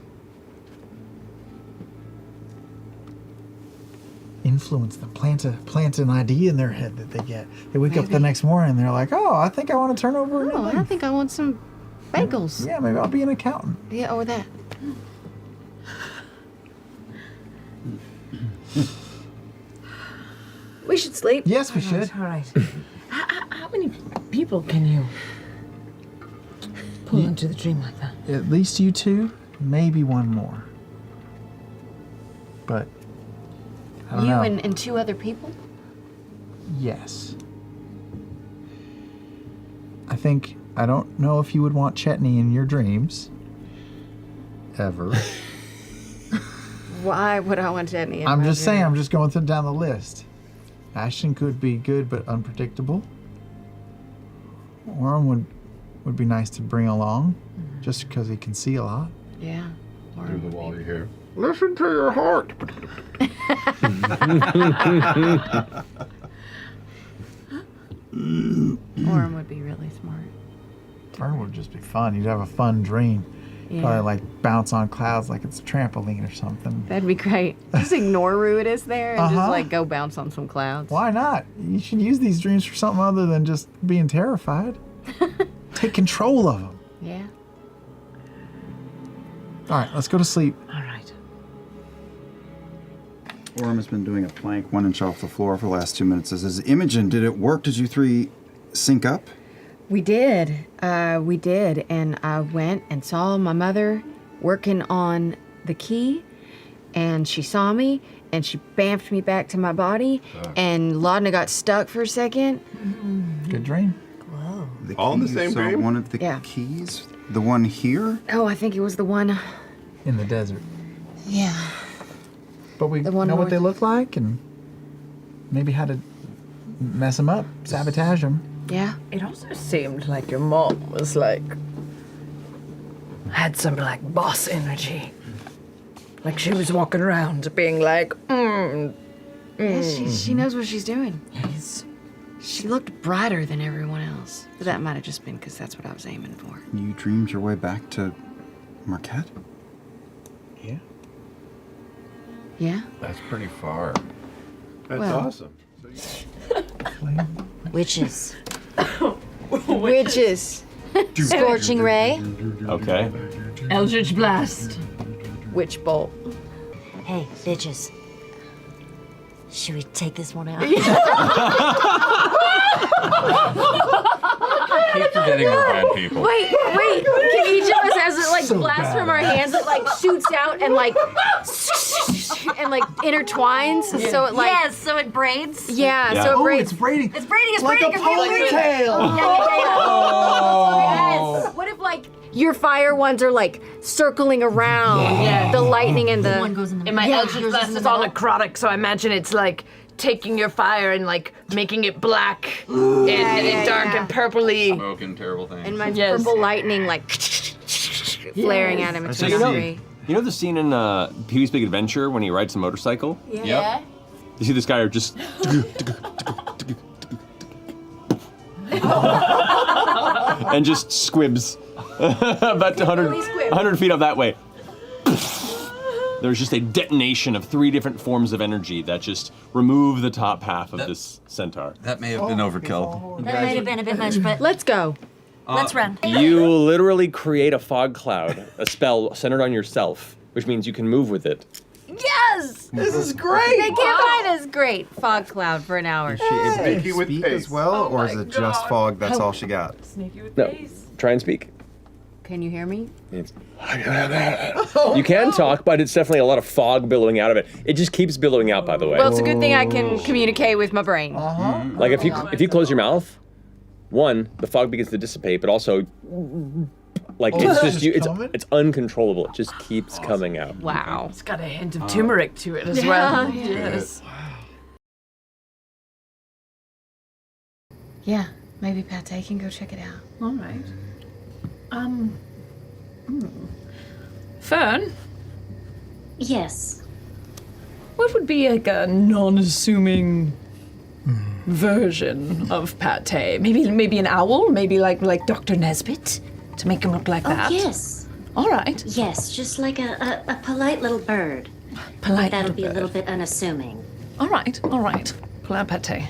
Speaker 5: Influence them. Plant an idea in their head that they get. They wake up the
Speaker 1: Maybe.
Speaker 5: next morning and they're like, oh, I think I want to turn over a new
Speaker 1: Oh, I
Speaker 5: leaf.
Speaker 1: think I want some bagels.
Speaker 5: Yeah, maybe I'll be an accountant.
Speaker 1: Yeah, or that.
Speaker 4: We should sleep.
Speaker 5: Yes, we should.
Speaker 4: All right. How many people can you pull into the dream like that?
Speaker 5: At least you two, maybe one more. But I don't
Speaker 1: You
Speaker 5: know.
Speaker 1: and two other people?
Speaker 5: Yes. I don't know if you would want Chetney in your dreams. Ever.
Speaker 1: Why would I want Jenny? in
Speaker 5: I'm
Speaker 1: my
Speaker 5: just saying,
Speaker 1: dream?
Speaker 5: I'm just going down the list. Ashton could be good but unpredictable. Orm would be nice to bring along, just because he can see a lot.
Speaker 1: Yeah. Or
Speaker 10: Do the wall you hear.
Speaker 7: Listen to your heart.
Speaker 1: Orm would be really smart.
Speaker 5: Orm would just be fun. You'd have a fun dream.
Speaker 1: Yeah.
Speaker 5: Probably like bounce on clouds like it's a trampoline or something.
Speaker 1: That'd be great. Just ignore Ruidus there and
Speaker 5: Uh-huh.
Speaker 1: just like go bounce on some clouds.
Speaker 5: Why not? You should use these dreams for something other than just being terrified. Take control of them.
Speaker 1: Yeah.
Speaker 5: All right, let's go to sleep.
Speaker 4: All right.
Speaker 6: Orm has been doing a plank 1 inch off the floor for the last 2 minutes. Says, Imogen, did it work? Did you three sync up?
Speaker 1: We did. And I went and saw my mother working on the key, and she saw me, and she bamfed me back to my body, and Laudna got stuck for a second.
Speaker 5: Good dream.
Speaker 10: All in the
Speaker 6: key,
Speaker 10: same
Speaker 6: so
Speaker 10: dream?
Speaker 6: One of the
Speaker 1: Yeah.
Speaker 6: keys? The one here?
Speaker 1: Oh, I think it was the one.
Speaker 5: In the desert.
Speaker 1: Yeah.
Speaker 5: But we
Speaker 1: The
Speaker 5: know
Speaker 1: one
Speaker 5: what
Speaker 1: north.
Speaker 5: they look like and maybe how to mess them up, sabotage them.
Speaker 1: Yeah.
Speaker 4: It also seemed like your mom was like, had some like boss energy. Like she was walking around being like,
Speaker 1: Yeah, she knows what she's doing.
Speaker 4: yes.
Speaker 1: She looked brighter than everyone else. But that might have just been because that's what I was aiming for.
Speaker 6: You dreamed your way back to Marquette?
Speaker 5: Yeah.
Speaker 1: Yeah?
Speaker 10: That's pretty far. That's
Speaker 1: Well-
Speaker 10: awesome.
Speaker 2: Witches.
Speaker 1: Witches.
Speaker 2: Scorching ray.
Speaker 3: Okay.
Speaker 4: Eldritch blast.
Speaker 1: Witch bolt.
Speaker 2: Hey, bitches. Should we take this one out?
Speaker 10: Infiltrating are bad people.
Speaker 9: Wait. Can each of us, as it like blasts from our hands, it like shoots out and like intertwines. So it like
Speaker 2: Yes, so it braids.
Speaker 9: yeah.
Speaker 3: Yeah.
Speaker 9: So it
Speaker 5: Oh,
Speaker 9: braids.
Speaker 5: it's braiding.
Speaker 2: It's braiding, it's
Speaker 5: like
Speaker 2: braiding.
Speaker 5: a ponytail.
Speaker 9: Yes. What if like your fire ones are like circling around the lightning and the
Speaker 2: One goes in the
Speaker 4: And my
Speaker 2: middle.
Speaker 4: eldritch blast is all necrotic, so I imagine it's like taking your fire and like making it black and dark and purpley.
Speaker 10: Smoking terrible things.
Speaker 9: and my
Speaker 4: Yes.
Speaker 9: purple lightning like flaring at him. It's
Speaker 11: So
Speaker 9: really
Speaker 11: you know the scene in Pee-wee's Big Adventure when he rides a motorcycle?
Speaker 10: Yep.
Speaker 11: You see this guy are just and just squibs about 100 feet up that way. There's just a detonation of 3 different forms of energy that just remove the top half of this centaur.
Speaker 3: That may have been overkill.
Speaker 2: That might have been a bit much, but
Speaker 9: Let's go.
Speaker 2: let's run.
Speaker 11: You literally create a fog cloud, a spell centered on yourself, which means you can move with it.
Speaker 9: Yes!
Speaker 5: This is great.
Speaker 9: They can't find us. Great. Fog cloud for an hour.
Speaker 6: Is she able
Speaker 10: Sneaky
Speaker 6: to
Speaker 10: with
Speaker 6: speak
Speaker 10: pace.
Speaker 6: as well, or is it just fog? That's all she got.
Speaker 11: No, try and speak.
Speaker 9: Can you hear me?
Speaker 11: It's, you can talk, but it's definitely a lot of fog billowing out of it. It just keeps billowing out, by the way.
Speaker 9: Well, it's a good thing I can communicate with my brain.
Speaker 11: Like if you close your mouth, one, the fog begins to dissipate, but also like it's just you, it's uncontrollable. It just keeps coming out.
Speaker 9: Wow.
Speaker 4: It's got a hint of turmeric to it as well. Yes.
Speaker 1: Yeah, maybe Pate can go check it out.
Speaker 4: All right. Fern,
Speaker 2: Yes.
Speaker 4: what would be like a non-assuming version of Pate? Maybe an owl? Maybe like Dr. Nesbit to make him look like that?
Speaker 2: Oh, yes.
Speaker 4: All right.
Speaker 2: Yes, just like a polite little bird.
Speaker 4: Polite
Speaker 2: That'll
Speaker 4: little
Speaker 2: be a
Speaker 4: bird.
Speaker 2: little bit unassuming.
Speaker 4: All right. Pull out Pate.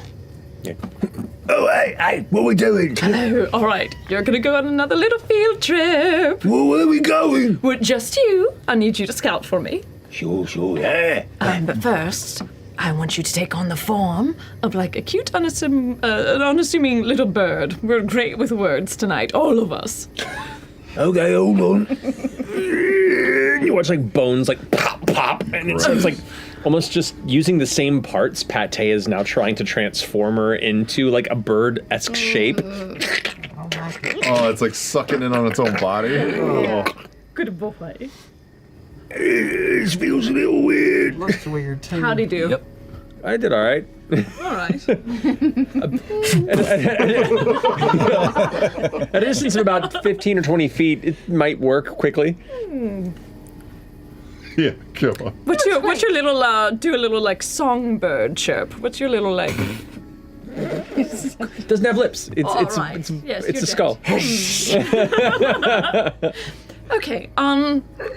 Speaker 12: Oh, hey, what are we doing?
Speaker 4: Hello. All right. You're gonna go on another little field trip.
Speaker 12: Well, where are we going?
Speaker 4: With just you. I need you to scout for me.
Speaker 12: Sure, yeah.
Speaker 4: But first, I want you to take on the form of like a cute, an unassuming little bird. We're great with words tonight, all of us.
Speaker 12: Okay, hold on.
Speaker 11: You watch like bones like pop, and it's like almost just using the same parts. Pate is now trying to transform her into like a bird-esque shape.
Speaker 10: Oh, it's like sucking in on its own body. Oh.
Speaker 4: Good boy.
Speaker 12: This feels a little weird.
Speaker 5: Looks weird too.
Speaker 4: Howdy do.
Speaker 11: Yep. I did all right.
Speaker 4: All right.
Speaker 11: At a distance of about 15 or 20 feet, it might work quickly.
Speaker 10: Yeah, come on.
Speaker 4: What's your little do a little like songbird chirp? What's your little like?
Speaker 11: Doesn't have lips. It's
Speaker 4: right. Yes,
Speaker 11: it's
Speaker 4: you're
Speaker 11: a skull.
Speaker 4: Okay.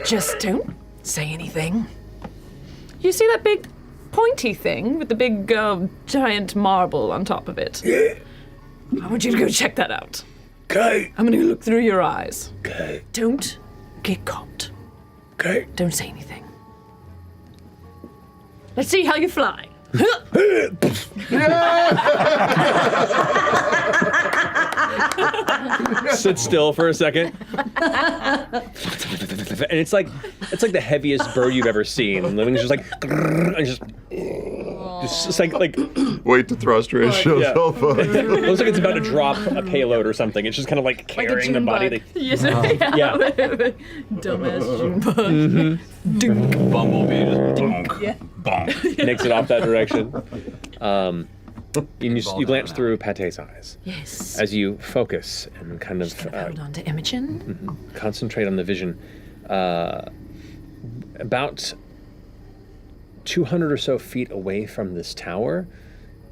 Speaker 4: Just don't say anything. You see that big pointy thing with the big giant marble on top of it?
Speaker 12: Yeah.
Speaker 4: I want you to go check that out.
Speaker 12: Okay.
Speaker 4: I'm gonna look through your eyes.
Speaker 12: Okay.
Speaker 4: Don't get caught.
Speaker 12: Okay.
Speaker 4: Don't say anything. Let's see how you fly.
Speaker 11: Sit still for a second. And it's like the heaviest bird you've ever seen. And Living's just like and just it's like
Speaker 10: Wait to thrust ratio
Speaker 11: Yeah.
Speaker 10: so far.
Speaker 11: looks like it's about to drop a payload or something. It's just kind of like carrying the body.
Speaker 4: Bug. Yes,
Speaker 11: Yeah.
Speaker 4: Dumbass June bug. Dunk.
Speaker 3: Bumblebee just bonk, bonk.
Speaker 11: Makes it off that direction. You glance through Pate's eyes
Speaker 4: Yes.
Speaker 11: as you focus and kind of
Speaker 4: Hold on to Imogen.
Speaker 11: concentrate on the vision. About 200 or so feet away from this tower,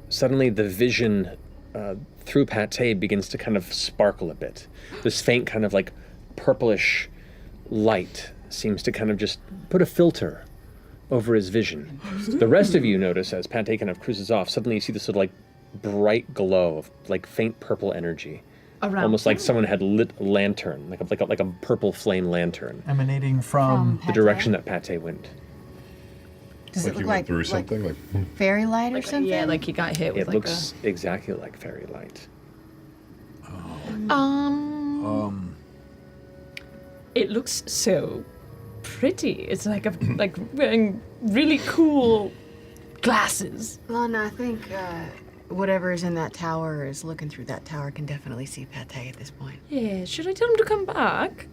Speaker 11: suddenly the vision through Pate begins to kind of sparkle a bit. This faint kind of like purplish light seems to kind of just put a filter over his vision. The rest of you notice as Pate kind of cruises off, suddenly you see this sort of like bright glow of like faint purple energy.
Speaker 4: Around.
Speaker 11: Almost like someone had lit a lantern, like a purple flame lantern,
Speaker 5: Emanating from
Speaker 11: the direction that Pate went.
Speaker 1: Does
Speaker 10: Like
Speaker 1: it
Speaker 10: you
Speaker 1: look
Speaker 10: went
Speaker 1: like,
Speaker 10: through
Speaker 1: like
Speaker 10: something like
Speaker 1: fairy light or something?
Speaker 4: Yeah, like he got hit with
Speaker 11: It looks exactly like fairy light.
Speaker 4: It looks so pretty. It's like like wearing really cool glasses.
Speaker 1: Laudna, I think whatever is in that tower is looking through that tower can definitely see Pate at this point.
Speaker 4: Yeah, should I tell him to come back?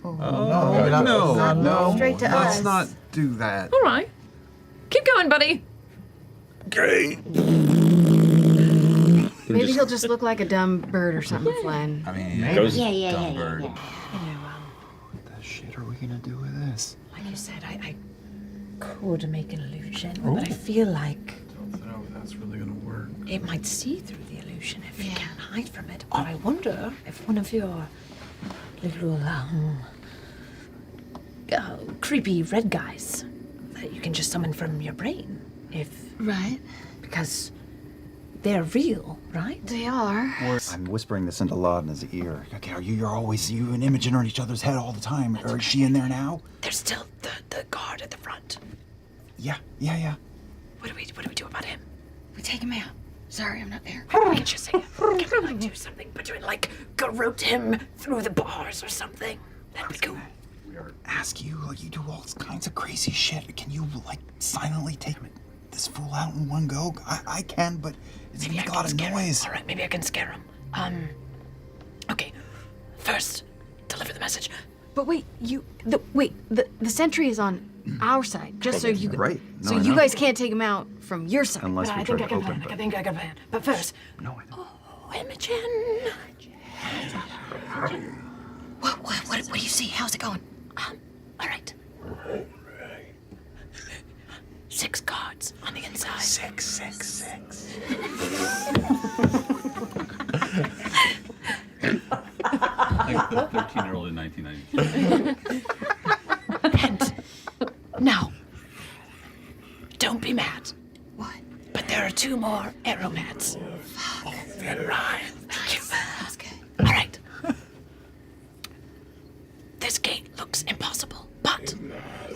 Speaker 3: No.
Speaker 1: Straight to
Speaker 3: Let's
Speaker 1: us.
Speaker 3: not do that.
Speaker 4: All right. Keep going, buddy.
Speaker 12: Okay.
Speaker 1: Maybe he'll just look like a dumb bird or something flying.
Speaker 3: I mean,
Speaker 8: Goes-
Speaker 3: dumb bird.
Speaker 6: What the shit are we gonna do with this?
Speaker 4: Like you said, I could make an illusion, but I feel like
Speaker 3: I don't know if that's really gonna work.
Speaker 4: it might see through the illusion if you can't hide from it. But I wonder if one of your little creepy red guys that you can just summon from your brain,
Speaker 1: Right.
Speaker 4: because they're real, right?
Speaker 1: They are.
Speaker 6: I'm whispering this into Laudna's ear. Okay, you and Imogen are in each other's head all the time. Or is she in there now?
Speaker 4: There's still the guard at the front.
Speaker 6: Yeah.
Speaker 4: What do we do about him?
Speaker 1: We take him out. Sorry, I'm not there.
Speaker 4: We can just say, can we like do something between like garrote him through the bars or something? That'd be cool.
Speaker 6: Ask you, like, you do all kinds of crazy shit. Can you, like, silently take this fool out in one go? I can, but it's gonna make a lot of noise.
Speaker 4: All right, maybe I can scare him. Okay. First, deliver the message.
Speaker 1: But wait, the sentry is on our side, just so you
Speaker 6: Right. No,
Speaker 1: so
Speaker 6: I
Speaker 1: you
Speaker 6: know.
Speaker 1: guys can't take him out from your side.
Speaker 6: Unless
Speaker 4: But
Speaker 6: we
Speaker 4: I
Speaker 6: try
Speaker 4: think I
Speaker 6: to
Speaker 4: can
Speaker 6: open
Speaker 4: plan. I
Speaker 6: it.
Speaker 4: think I can plan. But first,
Speaker 6: No, I don't.
Speaker 4: Imogen.
Speaker 1: What do you see? How's it going?
Speaker 4: All right. 6 guards on the inside.
Speaker 12: 6.
Speaker 13: Like the 13-year-old in 1992.
Speaker 4: And now, don't be mad.
Speaker 1: What?
Speaker 4: But there are 2 more arrow mats. Right. Thank you.
Speaker 1: That's good.
Speaker 4: All right. This gate looks impossible, but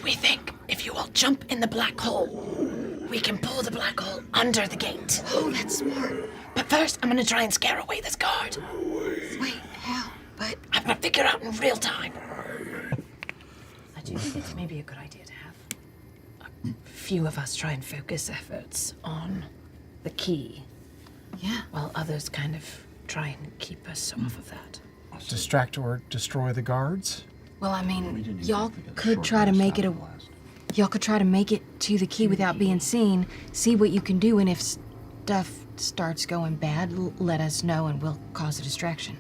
Speaker 4: we think if you all jump in the black hole, we can pull the black hole under the gate.
Speaker 1: Oh, that's smart.
Speaker 4: But first, I'm gonna try and scare away this guard.
Speaker 1: Wait, how? But
Speaker 4: I'm gonna figure it out in real time. I do think it's maybe a good idea to have a few of us try and focus efforts on the key,
Speaker 1: yeah.
Speaker 4: while others kind of try and keep us off of that.
Speaker 5: Distract or destroy the guards?
Speaker 1: Well, I mean, y'all could try to make it to the key without being seen. See what you can do, and if stuff starts going bad, let us know, and we'll cause a distraction.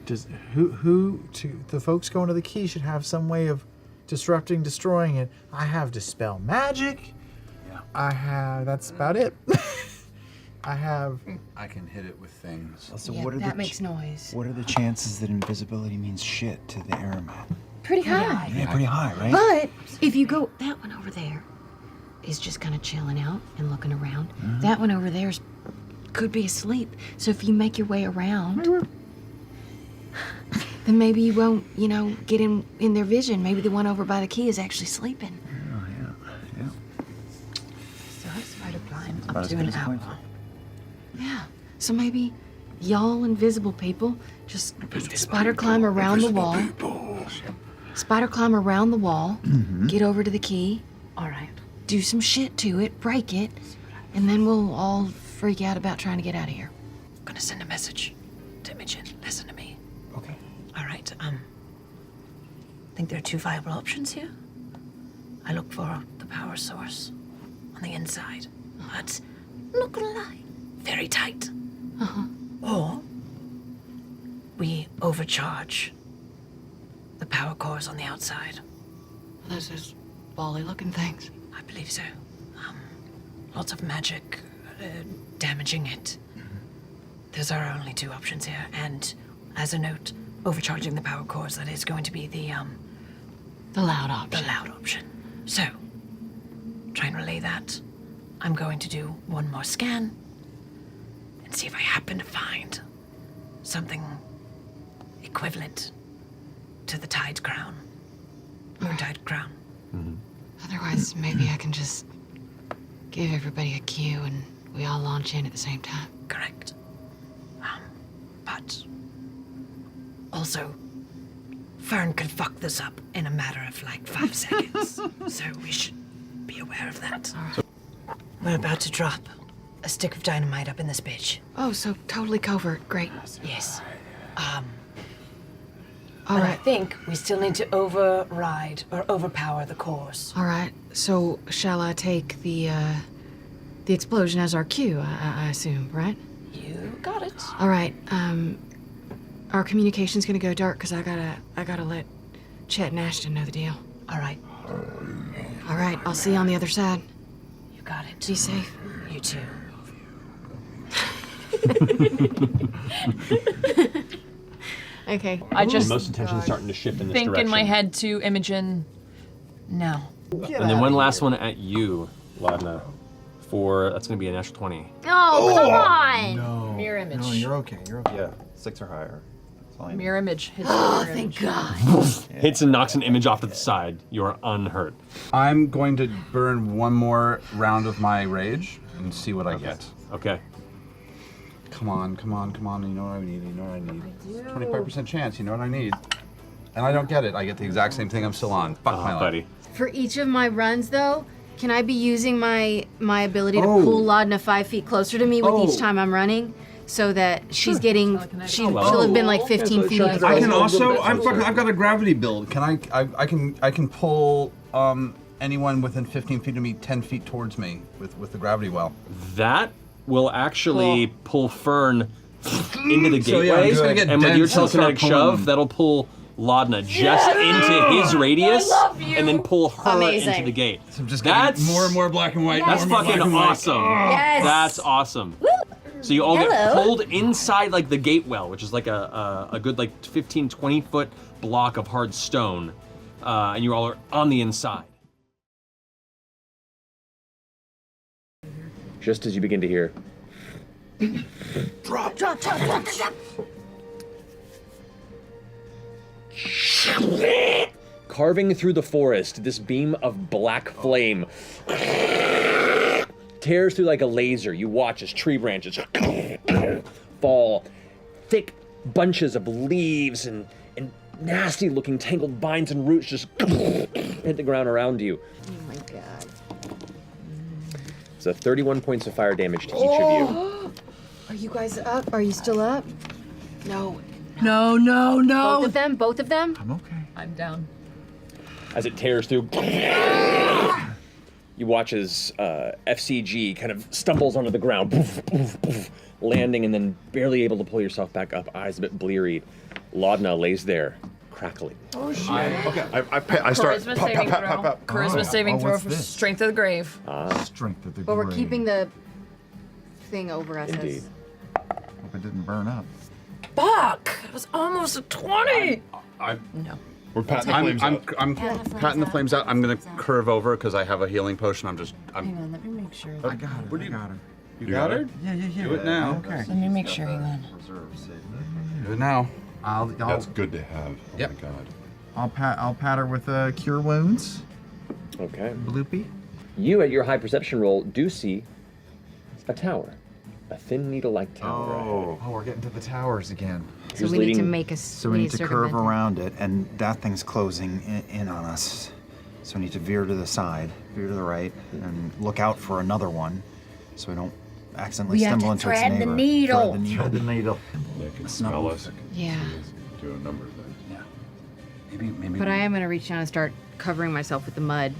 Speaker 5: Does the folks going to the key should have some way of destroying it. I have dispel magic. Yeah. That's about it.
Speaker 3: I can hit it with things.
Speaker 6: So
Speaker 1: Yeah, that makes noise.
Speaker 6: What are the chances that invisibility means shit to the aeromat?
Speaker 1: Pretty high.
Speaker 6: Yeah, pretty high, right?
Speaker 1: But if you go, that one over there is just kind of chilling out and looking around. That one over there could be asleep. So if you make your way around, then maybe you won't, get in their vision. Maybe the one over by the key is actually sleeping.
Speaker 6: Yeah.
Speaker 4: So I spider climb
Speaker 6: About
Speaker 4: up
Speaker 6: as
Speaker 4: to
Speaker 6: good
Speaker 4: an
Speaker 6: as a coin
Speaker 4: hour.
Speaker 1: Yeah. So maybe y'all invisible people just spider climb around the wall. Spider climb around the wall, get over to the key,
Speaker 4: All right.
Speaker 1: do some shit to it, break it, and then we'll all freak out about trying to get out of here.
Speaker 4: I'm gonna send a message to Imogen. Listen to me.
Speaker 6: Okay.
Speaker 4: All right. I think there are 2 viable options here. I look for the power source on the inside, but not gonna lie, very tight. Or we overcharge the power cores on the outside.
Speaker 1: Those are bally looking things.
Speaker 4: I believe so. Lots of magic damaging it. Those are our only 2 options here. And as a note, overcharging the power cores, that is going to be the
Speaker 1: loud option.
Speaker 4: The loud option. So, try and relay that. I'm going to do one more scan and see if I happen to find something equivalent to the Tide Crown. Moontide Crown.
Speaker 1: Otherwise, maybe I can just give everybody a cue and we all launch in at the same time.
Speaker 4: Correct. But Also, Fern could fuck this up in a matter of like 5 seconds. So we should be aware of that. We're about to drop a stick of dynamite up in this bitch.
Speaker 1: Oh, so totally covert. Great.
Speaker 4: Yes.
Speaker 1: All
Speaker 4: But I
Speaker 1: right.
Speaker 4: think we still need to override or overpower the cores.
Speaker 1: All right. So shall I take the explosion as our cue? I assume, right?
Speaker 4: You got it.
Speaker 1: All right. Our communication's gonna go dark because I gotta let Chet and Ashton know the deal.
Speaker 4: All right.
Speaker 1: All right. I'll see you on the other side.
Speaker 4: You got it.
Speaker 1: Be safe.
Speaker 4: You too.
Speaker 1: Okay.
Speaker 9: I just
Speaker 11: Most attention's starting to shift in this
Speaker 9: think
Speaker 11: direction.
Speaker 9: in my head to Imogen. No.
Speaker 11: And then one last one at you, Laudna. That's going to be a natural 20.
Speaker 9: Oh, come on!
Speaker 5: No.
Speaker 9: Mirror image.
Speaker 5: No, you're okay. You're okay.
Speaker 6: Yeah, 6 or higher. That's all I need.
Speaker 9: Mirror image. Hits
Speaker 1: Oh,
Speaker 9: mirror
Speaker 1: thank
Speaker 9: image.
Speaker 1: God.
Speaker 11: Hits and knocks an image off to the side. You are unhurt.
Speaker 3: I'm going to burn one more round of my rage and see what I get.
Speaker 11: Okay.
Speaker 3: Come on, come on, come on. You know what I need. You know what I need. 25% chance. You know what I need. And I don't get it. I get the exact same thing I'm still on. Fuck my life.
Speaker 11: Buddy.
Speaker 1: For each of my runs, though, can I be using my ability to
Speaker 3: Oh.
Speaker 1: pull Laudna 5 feet closer to me with each
Speaker 3: Oh.
Speaker 1: time I'm running, so that she's getting she'll
Speaker 11: well.
Speaker 1: have been like 15
Speaker 11: so
Speaker 1: feet.
Speaker 11: shut
Speaker 3: I can
Speaker 11: Oh,
Speaker 3: also.
Speaker 11: that's
Speaker 3: I've got a gravity build. Can I can pull anyone within 15 feet of me 10 feet towards me with the gravity well.
Speaker 11: That will actually pull Fern into the
Speaker 3: So, yeah, I'm
Speaker 11: gateway,
Speaker 3: just gonna get
Speaker 11: and with your
Speaker 3: dense and start
Speaker 11: telekinetic
Speaker 3: pulling
Speaker 11: shove,
Speaker 3: them.
Speaker 11: that'll pull Laudna just into his radius, and then pull her
Speaker 1: Amazing.
Speaker 11: into the gate.
Speaker 3: So I'm just
Speaker 11: That's
Speaker 3: getting more and more black and white.
Speaker 11: That's
Speaker 3: more and more
Speaker 11: fucking
Speaker 3: black and white.
Speaker 11: awesome.
Speaker 1: Yes.
Speaker 11: That's awesome. So you all get pulled inside like the gate well, which is like a good like 15, 20 foot block of hard stone, and you all are on the inside. Just as you begin to hear,
Speaker 1: Drop.
Speaker 11: carving through the forest, this beam of black flame tears through like a laser. You watch as tree branches fall, thick bunches of leaves and nasty looking tangled vines and roots just hit the ground around you.
Speaker 1: Oh my God.
Speaker 11: So 31 points of fire damage to each of you.
Speaker 1: Are you guys up? Are you still up? No.
Speaker 4: No, no, no.
Speaker 1: Both of them? Both of them?
Speaker 5: I'm okay.
Speaker 9: I'm down.
Speaker 11: As it tears through, you watch as FCG kind of stumbles onto the ground, landing and then barely able to pull yourself back up, eyes a bit bleary. Laudna lays there, crackling.
Speaker 10: I start.
Speaker 9: Charisma saving throw. Charisma saving throw
Speaker 5: what's
Speaker 9: for
Speaker 5: this?
Speaker 9: strength of the grave.
Speaker 5: Strength of the
Speaker 1: But we're
Speaker 5: grave.
Speaker 1: keeping the thing over us.
Speaker 11: Indeed.
Speaker 5: Hope it didn't burn up.
Speaker 4: Fuck! It was almost a 20!
Speaker 9: No.
Speaker 10: We're patting the flames out.
Speaker 3: I'm patting the flames out. I'm gonna curve over because I have a healing potion.
Speaker 2: Hang on, let me make sure.
Speaker 5: I got her.
Speaker 3: What do
Speaker 5: I
Speaker 3: you-
Speaker 5: got her.
Speaker 3: You got her?
Speaker 5: Yeah.
Speaker 3: Do it now.
Speaker 5: Okay.
Speaker 9: Let me make sure. Hang on.
Speaker 3: Do it now.
Speaker 5: I'll
Speaker 10: That's good to have. Oh
Speaker 3: Yep.
Speaker 10: my god.
Speaker 5: I'll pat her with cure wounds.
Speaker 11: Okay.
Speaker 5: Bloopy.
Speaker 11: You, at your high perception roll, do see a tower. A thin needle-like tower.
Speaker 5: Oh, we're getting to the towers again.
Speaker 1: So
Speaker 11: Who's
Speaker 1: we need to
Speaker 11: leading?
Speaker 1: make a.
Speaker 6: So we need to curve
Speaker 1: circumvent it.
Speaker 6: around it, and that thing's closing in on us. So we need to veer to the side, veer to the right, and look out for another one, so we don't accidentally
Speaker 2: We have
Speaker 6: stumble
Speaker 2: to
Speaker 6: into its
Speaker 2: thread the
Speaker 6: neighbor.
Speaker 2: needle.
Speaker 6: Thread the needle.
Speaker 10: They can smell us.
Speaker 1: Yeah.
Speaker 10: Do a number of things.
Speaker 3: Maybe.
Speaker 1: But I am going to reach down and start covering myself with the mud.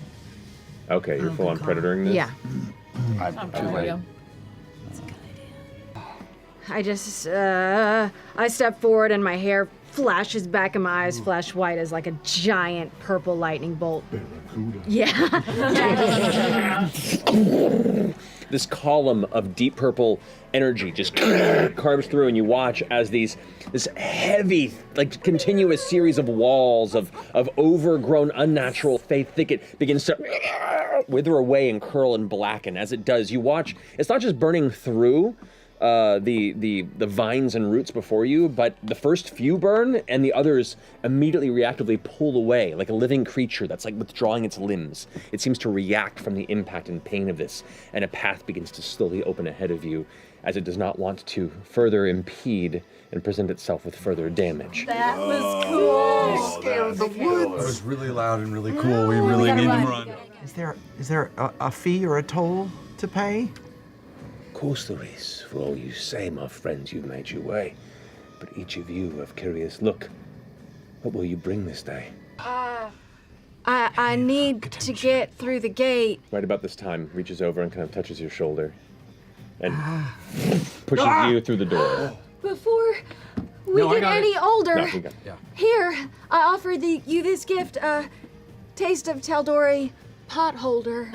Speaker 11: Okay, you're full on predatoring this?
Speaker 1: Yeah.
Speaker 3: I'm too late.
Speaker 1: I just, I step forward and my hair flashes back and my eyes flash white as like a giant purple lightning bolt. Yeah.
Speaker 11: This column of deep purple energy just carves through, and you watch as this heavy, like continuous series of walls of overgrown, unnatural faith thicket begins to wither away and curl and blacken. As it does, you watch, it's not just burning through, the vines and roots before you, but the first few burn, and the others immediately reactively pull away, like a living creature that's like withdrawing its limbs. It seems to react from the impact and pain of this, and a path begins to slowly open ahead of you, as it does not want to further impede and present itself with further damage.
Speaker 9: That was cool.
Speaker 3: Scared the woods. It was really loud and really cool. We really need to run.
Speaker 14: Is there a fee or a toll to pay?
Speaker 12: Of course there is. For all you say, my friends, you've made your way. But each of you have curious look. What will you bring this day?
Speaker 9: I need to get through the gate.
Speaker 11: Right about this time, reaches over and kind of touches your shoulder, and pushes you through the door.
Speaker 9: Before we get any older,
Speaker 11: No, we got it. Yeah.
Speaker 9: here, I offer you this gift, a taste of Taldori pot holder.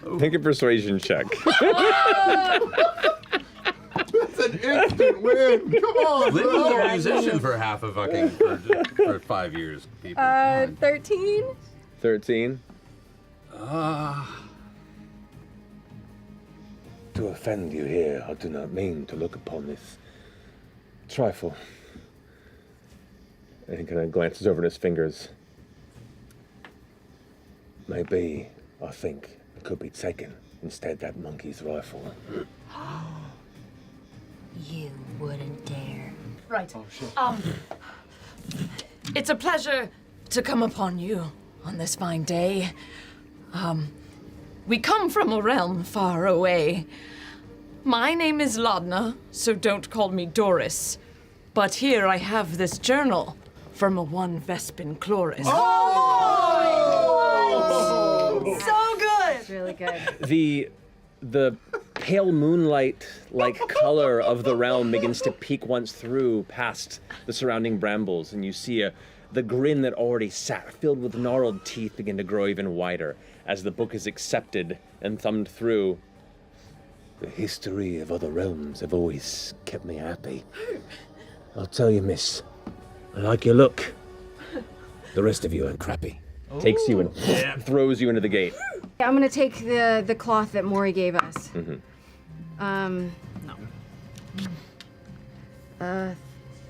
Speaker 11: Make a persuasion check.
Speaker 10: It's an instant win. Come on,
Speaker 13: Lynn was
Speaker 10: bro.
Speaker 13: a musician for half a fucking for 5 years. People.
Speaker 9: 13?
Speaker 11: 13.
Speaker 12: To offend you here, I do not mean to look upon this trifle.
Speaker 11: And he kind of glances over at his fingers.
Speaker 12: Maybe, I think, it could be taken. Instead, that monkey's rifle.
Speaker 2: You wouldn't dare.
Speaker 4: Right. It's a pleasure to come upon you on this fine day. We come from a realm far away. My name is Laudna, so don't call me Doris. But here I have this journal from a one Vespin Chloris.
Speaker 9: So good! It's really good.
Speaker 11: The pale moonlight-like color of the realm begins to peek once through past the surrounding brambles, and you see the grin that already sat, filled with gnarled teeth, begin to grow even wider as the book is accepted and thumbed through.
Speaker 12: The history of other realms have always kept me happy. I'll tell you, miss, I like your look. The rest of you are crappy.
Speaker 11: Takes you and throws you into the gate.
Speaker 9: I'm gonna take the cloth that Maury gave us.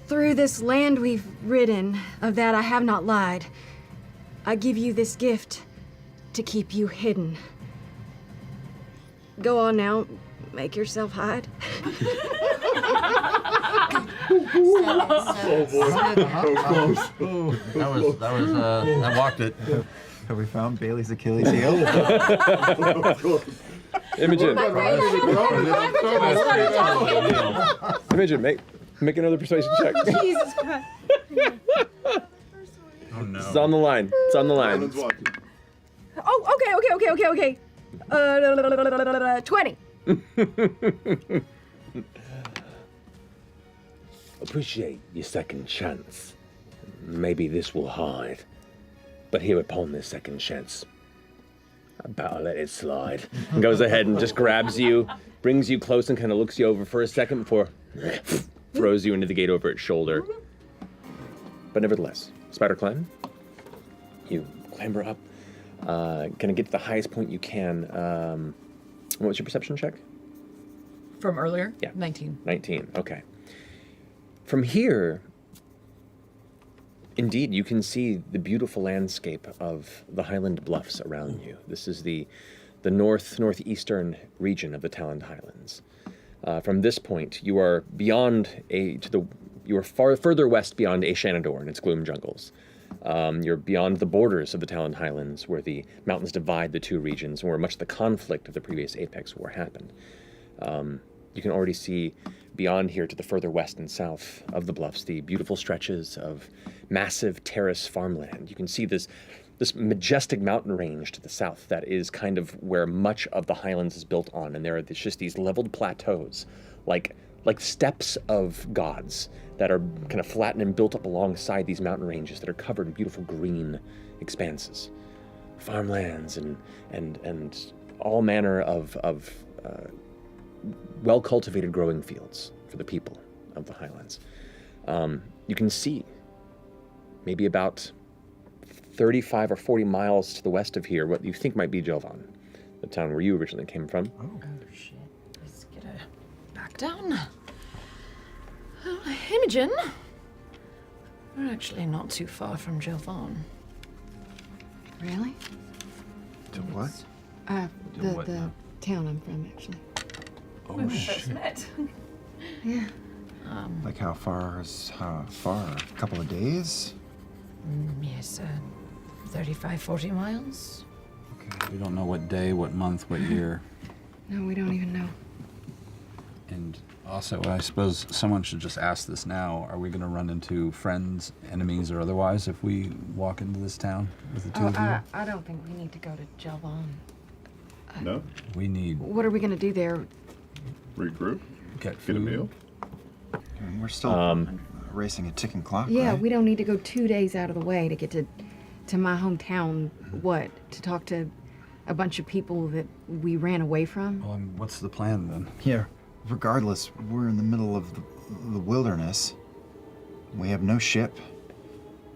Speaker 9: Through this land we've ridden, of that I have not lied. I give you this gift to keep you hidden. Go on now, make yourself hide.
Speaker 3: I walked it.
Speaker 6: Have we found Bailey's Achilles heel?
Speaker 11: Imogen. Imogen, make another persuasion check.
Speaker 9: Jesus Christ.
Speaker 3: Oh no.
Speaker 11: It's on the line. It's on the line.
Speaker 9: Oh, okay. 20.
Speaker 12: Appreciate your second chance. Maybe this will hide. But here upon this second chance, I better let it slide.
Speaker 11: And goes ahead and just grabs you, brings you close and kind of looks you over for a second before throws you into the gate over its shoulder. But nevertheless, spider climb. You clamber up, gonna get to the highest point you can. What was your perception check?
Speaker 4: From earlier?
Speaker 11: Yeah.
Speaker 4: 19.
Speaker 11: 19, okay. From here, indeed, you can see the beautiful landscape of the Highland Bluffs around you. This is the northeastern region of the Talland Highlands. From this point, you are further west beyond Shanador and its gloom jungles. You're beyond the borders of the Talland Highlands, where the mountains divide the two regions, and where much of the conflict of the previous Apex War happened. You can already see beyond here to the further west and south of the bluffs the beautiful stretches of massive terrace farmland. You can see this majestic mountain range to the south that is kind of where much of the Highlands is built on, and there are just these leveled plateaus, like steps of gods that are kind of flattened and built up alongside these mountain ranges that are covered in beautiful green expanses. Farmlands and all manner of well-cultivated growing fields for the people of the Highlands. You can see maybe about 35 or 40 miles to the west of here what you think might be Jovan. the town where you originally came from.
Speaker 4: Oh shit. Let's get her back down. Imogen. We're actually not too far from Jelvon.
Speaker 1: Really?
Speaker 6: To what?
Speaker 1: The town I'm from, actually.
Speaker 3: Oh,
Speaker 4: When we first met.
Speaker 1: Yeah.
Speaker 6: Like how far is far? A couple of days?
Speaker 4: Yes, 35, 40 miles.
Speaker 3: We don't know what day, what month, what year.
Speaker 1: No, we don't even know.
Speaker 3: And also, I suppose someone should just ask this now. Are we going to run into friends, enemies, or otherwise if we walk into this town with the two of you?
Speaker 1: I don't think we need to go to Jelvon.
Speaker 10: No?
Speaker 3: We need
Speaker 1: What are we going to do there?
Speaker 10: Regroup?
Speaker 3: get
Speaker 10: Get a
Speaker 3: food.
Speaker 10: meal?
Speaker 6: I mean, we're still racing a ticking clock,
Speaker 1: Yeah,
Speaker 6: right?
Speaker 1: we don't need to go 2 days out of the way to get to my hometown. What? To talk to a bunch of people that we ran away from?
Speaker 3: Well, what's the plan then?
Speaker 5: Yeah.
Speaker 6: Regardless, we're in the middle of the wilderness. We have no ship.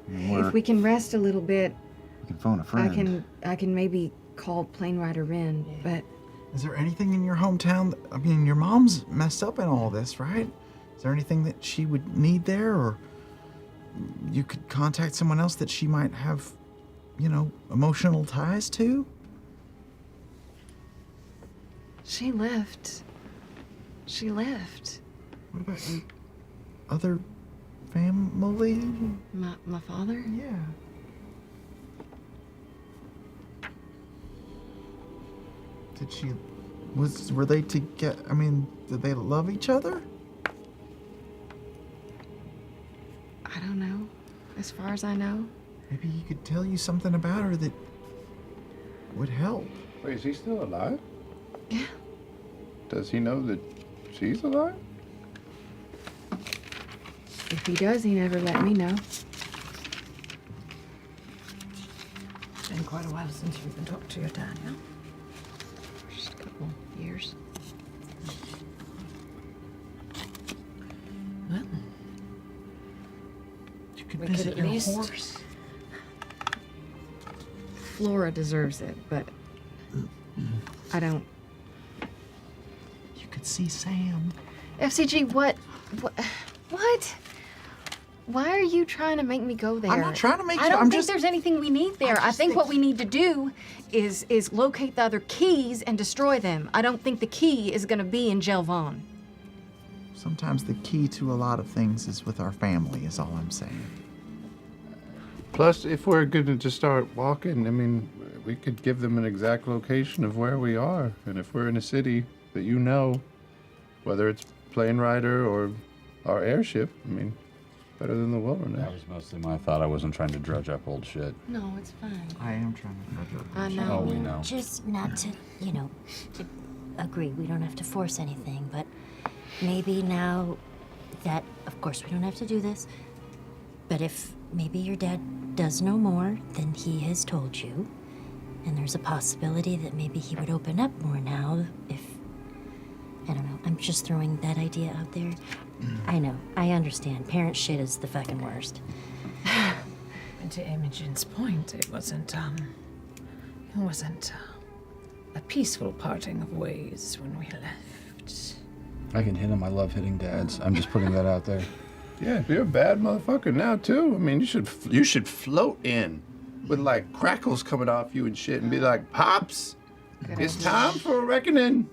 Speaker 6: I mean,
Speaker 1: If we can rest a little bit,
Speaker 6: we can phone a friend.
Speaker 1: I can maybe call Plane Rider in, but
Speaker 5: Is there anything in your hometown? I mean, your mom's messed up in all this, right? Is there anything that she would need there, or you could contact someone else that she might have, emotional ties to?
Speaker 1: she left. She left.
Speaker 5: What about your other family?
Speaker 1: My father?
Speaker 5: Yeah. Were they together? I mean, did they love each other?
Speaker 1: I don't know. As far as I know.
Speaker 5: Maybe he could tell you something about her that would help.
Speaker 7: Wait, is he still alive?
Speaker 1: Yeah.
Speaker 7: Does he know that she's alive?
Speaker 1: If he does, he never let me know.
Speaker 4: It's been quite a while since you've been talking to your dad, yeah?
Speaker 1: Just a couple years.
Speaker 4: Well,
Speaker 5: You could
Speaker 4: we could
Speaker 5: visit
Speaker 4: at
Speaker 5: your
Speaker 4: least...
Speaker 5: horse.
Speaker 1: Flora deserves it, but I don't.
Speaker 5: You could see Sam.
Speaker 1: FCG, what? Why are you trying to make me go there?
Speaker 5: I'm not trying to make
Speaker 1: I
Speaker 5: you.
Speaker 1: don't
Speaker 5: I'm
Speaker 1: think
Speaker 5: just.
Speaker 1: there's anything we need there. I think what we need to do is locate the other keys and destroy them. I don't think the key is going to be in Jelvon.
Speaker 5: Sometimes the key to a lot of things is with our family. Is all I'm saying.
Speaker 7: Plus, if we're going to just start walking, I mean, we could give them an exact location of where we are. And if we're in a city that you know, whether it's Plane Rider or our airship, I mean, better than the wilderness.
Speaker 3: That was mostly my thought. I wasn't trying to drudge up old shit.
Speaker 1: No, it's fine.
Speaker 5: I am trying to figure
Speaker 1: I know.
Speaker 3: Oh, we know.
Speaker 2: Just not to, agree. We don't have to force anything, but maybe now that, of course, we don't have to do this, but if maybe your dad does know more than he has told you, and there's a possibility that maybe he would open up more now if, I don't know, I'm just throwing that idea out there. I know, I understand. Parent shit is the fucking worst.
Speaker 4: And to Imogen's point, it wasn't a peaceful parting of ways when we left.
Speaker 3: I can hit him. I love hitting dads. I'm just putting that out there.
Speaker 7: Yeah, you're a bad motherfucker now too. I mean, you should float in with like crackles coming off you and shit, and be like, "Pops, it's time for a reckoning."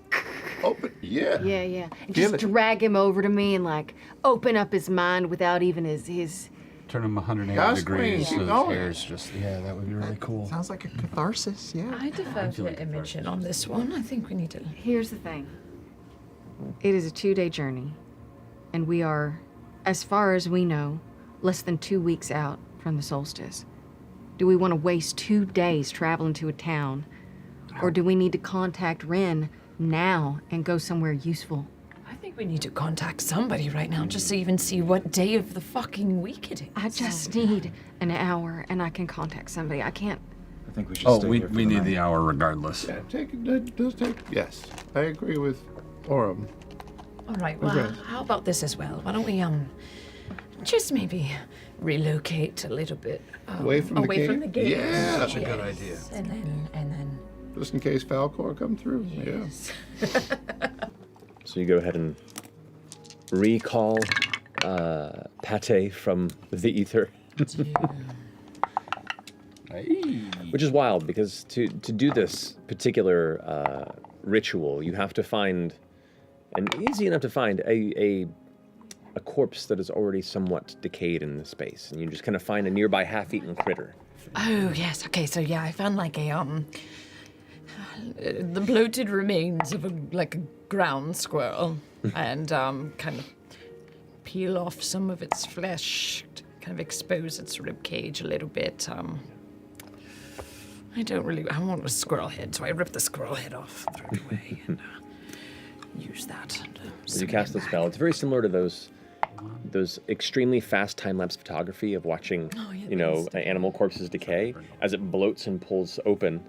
Speaker 7: Open, yeah.
Speaker 1: Yeah. And
Speaker 7: Give
Speaker 1: just
Speaker 7: it.
Speaker 1: drag him over to me and like open up his mind without even his.
Speaker 3: Turn him 180
Speaker 7: Gosh,
Speaker 3: degrees
Speaker 7: keep
Speaker 3: so his
Speaker 7: going.
Speaker 3: hair's just, yeah, that would be really cool.
Speaker 5: Sounds like a catharsis. Yeah.
Speaker 4: I defer to Imogen on this one. I think we need to...
Speaker 1: Here's the thing. It is a 2-day journey, and we are, as far as we know, less than 2 weeks out from the solstice. Do we want to waste 2 days traveling to a town, or do we need to contact Ren now and go somewhere useful?
Speaker 4: I think we need to contact somebody right now just to even see what day of the fucking week it is.
Speaker 1: I just need an hour, and I can contact somebody. I can't.
Speaker 6: I think we should
Speaker 3: Oh,
Speaker 6: stay
Speaker 3: we
Speaker 6: here for
Speaker 3: need
Speaker 6: night.
Speaker 3: the hour regardless.
Speaker 7: Yeah, yes, I agree with Orem.
Speaker 4: All right, well,
Speaker 7: Okay.
Speaker 4: how about this as well? Why don't we, just maybe relocate a little bit
Speaker 7: Away from the
Speaker 4: away
Speaker 7: gate?
Speaker 4: from the gate.
Speaker 7: Yeah.
Speaker 13: Such a good idea.
Speaker 4: And then
Speaker 7: Just in case Falcor come through.
Speaker 4: Yes.
Speaker 7: Yeah.
Speaker 11: So you go ahead and recall Pate from the ether. Which is wild, because to do this particular ritual, you have to find, and easy enough to find, a corpse that is already somewhat decayed in the space, and you just kind of find a nearby half-eaten critter.
Speaker 4: Oh, yes. Okay, so yeah, I found like a, the bloated remains of a ground squirrel and kind of peel off some of its flesh, to kind of expose its rib cage a little bit. I want a squirrel head, so I ripped the squirrel head off, throw it away, and use that.
Speaker 11: As you cast the spell, it's very similar to those extremely fast time-lapse photography of watching, animal corpses decay. As it bloats and pulls open,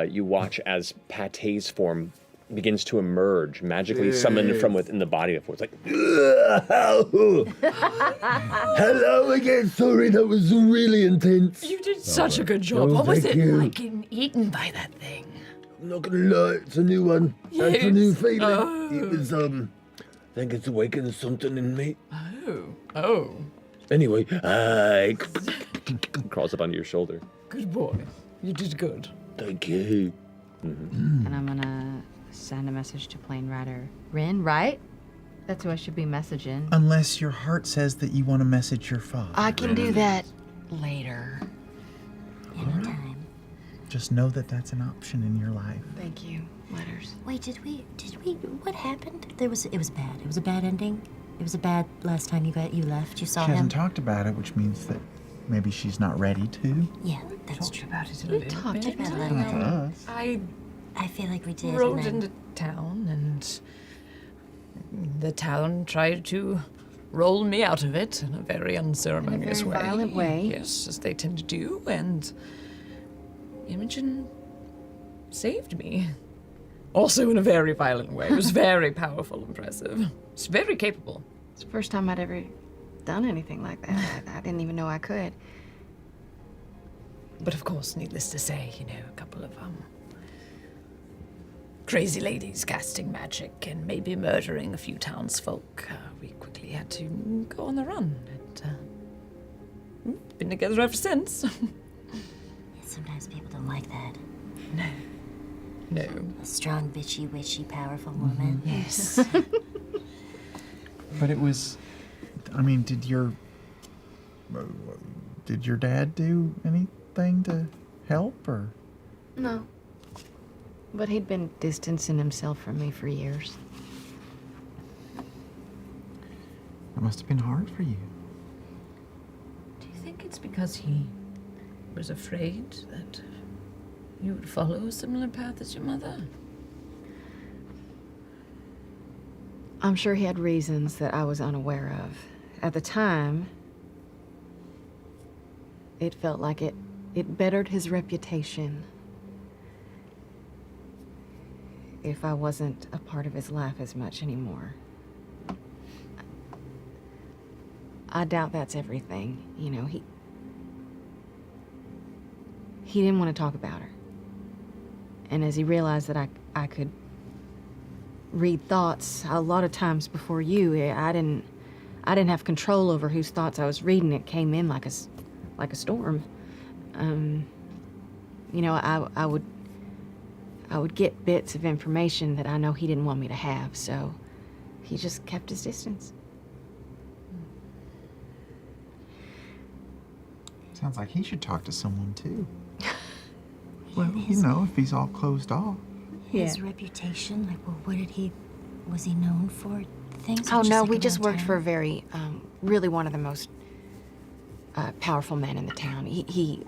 Speaker 11: you watch as Pate's form begins to emerge, magically summoned from within the body before. It's like,
Speaker 12: hello again. Sorry, that was really intense.
Speaker 4: You did such a good job.
Speaker 12: Oh,
Speaker 4: What was
Speaker 12: thank
Speaker 4: it
Speaker 12: you.
Speaker 4: like getting eaten by that thing?
Speaker 12: I'm not gonna lie, it's a new one. It's a new
Speaker 4: Yes.
Speaker 12: feeling.
Speaker 4: Oh.
Speaker 12: It was, I think it's awakened something in me.
Speaker 4: Oh.
Speaker 12: Anyway,
Speaker 11: crawls up onto your shoulder.
Speaker 4: Good boy. You did good.
Speaker 12: Thank you.
Speaker 1: And I'm gonna send a message to Plane Rider Rin, right? That's who I should be messaging.
Speaker 5: Unless your heart says that you want to message your father.
Speaker 1: I can do that later.
Speaker 2: Anytime.
Speaker 5: Just know that that's an option in your life.
Speaker 1: Thank you. Letters.
Speaker 2: Wait, did we, what happened? It was bad. It was a bad ending. It was a bad last time you left. You saw
Speaker 5: She
Speaker 2: him.
Speaker 5: hasn't talked about it, which means that maybe she's not ready to.
Speaker 2: Yeah, that's true.
Speaker 4: About it a
Speaker 2: We
Speaker 4: little
Speaker 2: talked
Speaker 4: bit.
Speaker 2: about it.
Speaker 5: With us.
Speaker 2: I feel like we did.
Speaker 4: Rode
Speaker 2: and then-
Speaker 4: into town, and the town tried to roll me out of it in a very unceremonious
Speaker 1: In a
Speaker 4: way.
Speaker 1: very violent way.
Speaker 4: Yes, as they tend to do, and Imogen saved me. Also in a very violent way. It was very powerful, impressive. It's very capable.
Speaker 1: It's the first time I'd ever done anything like that. I didn't even know I could.
Speaker 4: But of course, needless to say, a couple of crazy ladies casting magic and maybe murdering a few townsfolk. We quickly had to go on the run. And been together ever since.
Speaker 2: Sometimes people don't like that.
Speaker 4: No.
Speaker 2: A strong, bitchy, witchy, powerful woman.
Speaker 4: Yes.
Speaker 5: But it was, did your dad do anything to help, or?
Speaker 1: No. But he'd been distancing himself from me for years.
Speaker 5: It must have been hard for you.
Speaker 4: Do you think it's because he was afraid that you would follow a similar path as your mother?
Speaker 1: I'm sure he had reasons that I was unaware of. At the time, it felt like it bettered his reputation if I wasn't a part of his life as much anymore. I doubt that's everything. He didn't want to talk about her. And as he realized that I could read thoughts a lot of times before you, I didn't have control over whose thoughts I was reading. It came in like a storm. I would get bits of information that I know he didn't want me to have, so he just kept his distance.
Speaker 5: Sounds like he should talk to someone too. Well, if he's all closed off.
Speaker 2: His reputation, was he known for things? or
Speaker 1: Oh, no,
Speaker 2: like
Speaker 1: we
Speaker 2: around
Speaker 1: just worked
Speaker 2: town?
Speaker 1: for a very, really one of the most powerful men in the town. He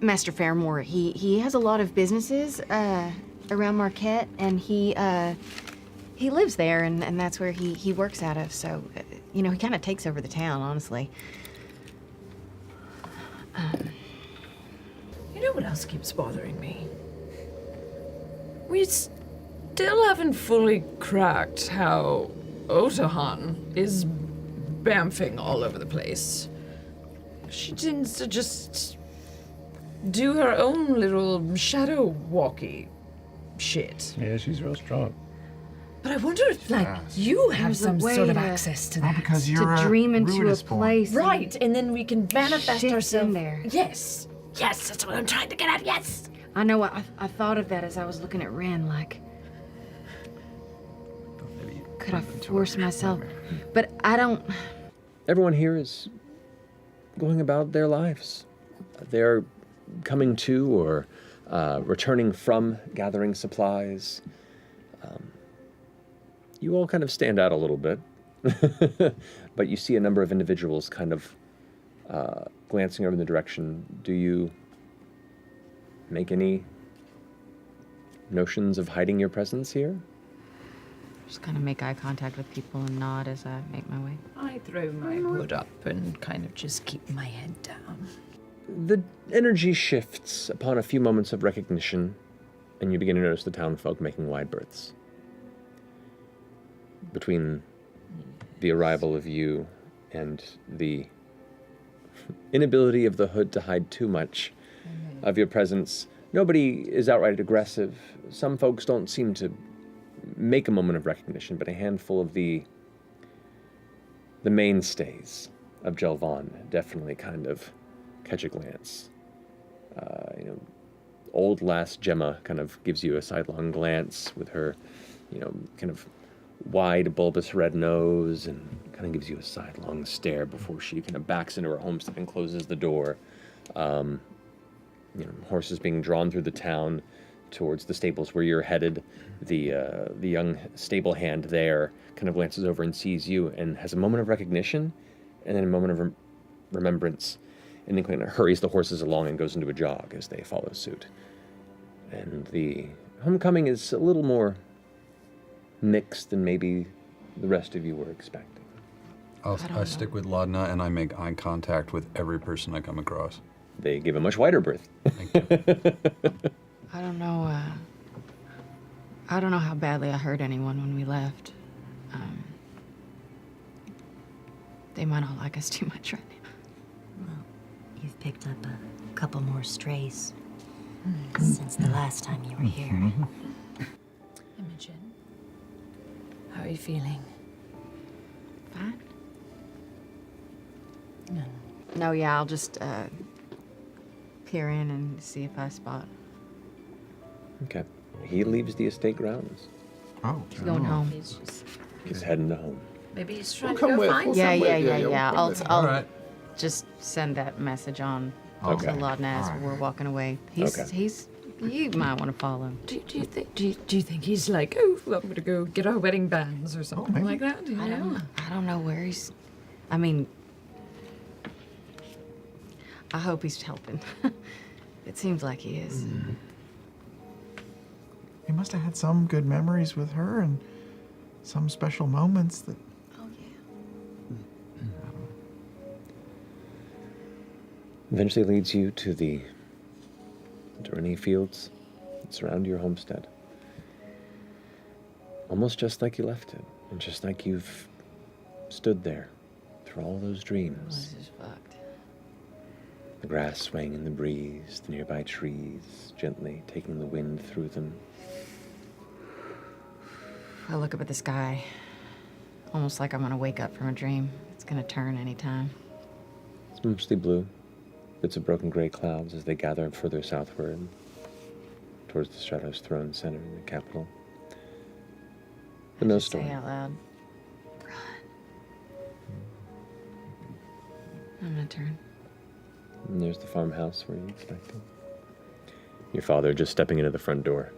Speaker 1: Master Fairmore, he has a lot of businesses around Marquette, and he lives there, and that's where he works out of. So, he kind of takes over the town, honestly.
Speaker 4: You know what else keeps bothering me? We still haven't fully cracked how Otahan is bamfing all over the place. She tends to just do her own little shadow walky shit.
Speaker 7: Yeah, she's real strong.
Speaker 4: But I wonder if, like, you have
Speaker 9: There's a
Speaker 4: some
Speaker 9: way
Speaker 4: sort of
Speaker 9: to-
Speaker 4: access to
Speaker 5: Well,
Speaker 4: that.
Speaker 5: because you're
Speaker 9: To dream into a
Speaker 5: Ruidus born.
Speaker 9: place.
Speaker 4: Right, and then we can manifest
Speaker 9: Shift
Speaker 4: ourselves
Speaker 9: in there.
Speaker 4: Yes, yes, that's what I'm trying to get at. Yes.
Speaker 9: I know. I thought of that as I was looking at Ren. Like, could I force myself? But I don't.
Speaker 11: Everyone here is going about their lives. They're coming to or returning from gathering supplies. You all kind of stand out a little bit, but you see a number of individuals kind of glancing over in the direction. Do you make any notions of hiding your presence here?
Speaker 1: Just kind of make eye contact with people and nod as I make my way.
Speaker 4: I throw my hood up and kind of just keep my head down.
Speaker 11: The energy shifts upon a few moments of recognition, and you begin to notice the townfolk making wide berths. Between the arrival of you and the inability of the hood to hide too much of your presence, nobody is outright aggressive. Some folks don't seem to make a moment of recognition, but a handful of the mainstays of Jelvan definitely kind of catch a glance. Old Lass Gemma kind of gives you a sidelong glance with her, kind of wide, bulbous red nose, and kind of gives you a sidelong stare before she kind of backs into her homestead and closes the door. Horses being drawn through the town towards the stables where you're headed. The young stable hand there kind of glances over and sees you and has a moment of recognition, and then a moment of remembrance, and then kind of hurries the horses along and goes into a jog as they follow suit. And the homecoming is a little more mixed than maybe the rest of you were expecting.
Speaker 13: I stick with Laudna and I make eye contact with every person I come across.
Speaker 11: They give a much wider berth.
Speaker 1: I don't know. I don't know how badly I hurt anyone when we left. They might not like us too much right now.
Speaker 2: Well, you've picked up a couple more strays since the last time you were here.
Speaker 4: Imogen, how are you feeling?
Speaker 1: Fine.
Speaker 4: No.
Speaker 1: No, yeah, I'll just peer in and see if I spot.
Speaker 11: Okay. He leaves the estate grounds.
Speaker 5: Oh.
Speaker 1: He's going home.
Speaker 11: He's heading to home.
Speaker 4: Maybe he's trying
Speaker 10: come
Speaker 4: to go
Speaker 10: with.
Speaker 4: find
Speaker 1: Yeah,
Speaker 4: somewhere.
Speaker 1: yeah.
Speaker 10: we'll come with.
Speaker 1: I'll
Speaker 13: Alright.
Speaker 1: just send that message on
Speaker 11: Okay.
Speaker 1: to Laudna as
Speaker 5: Alright.
Speaker 1: we're walking away.
Speaker 11: Okay.
Speaker 1: You might want to follow.
Speaker 4: Do you think he's like, oh, I'm gonna go get our wedding bands or something
Speaker 5: maybe.
Speaker 4: like that? Do you know?
Speaker 1: I don't know where he's. I mean, I hope he's helping. It seems like he is.
Speaker 5: He must have had some good memories with her and some special moments that.
Speaker 1: Oh yeah.
Speaker 11: Eventually leads you to the Dorani fields that surround your homestead. Almost just like you left it, and just like you've stood there through all those dreams.
Speaker 1: This is fucked.
Speaker 11: The grass swaying in the breeze, the nearby trees gently taking the wind through them.
Speaker 1: I look up at the sky, almost like I'm gonna wake up from a dream. It's gonna turn anytime.
Speaker 11: It's mostly blue. Bits of broken gray clouds as they gather further southward towards the Shadow's throne center in the capital. But no
Speaker 1: Just
Speaker 11: storm.
Speaker 1: Say out loud. Run. I'm gonna turn.
Speaker 11: And there's the farmhouse where you're expecting. Your father just stepping into the front door.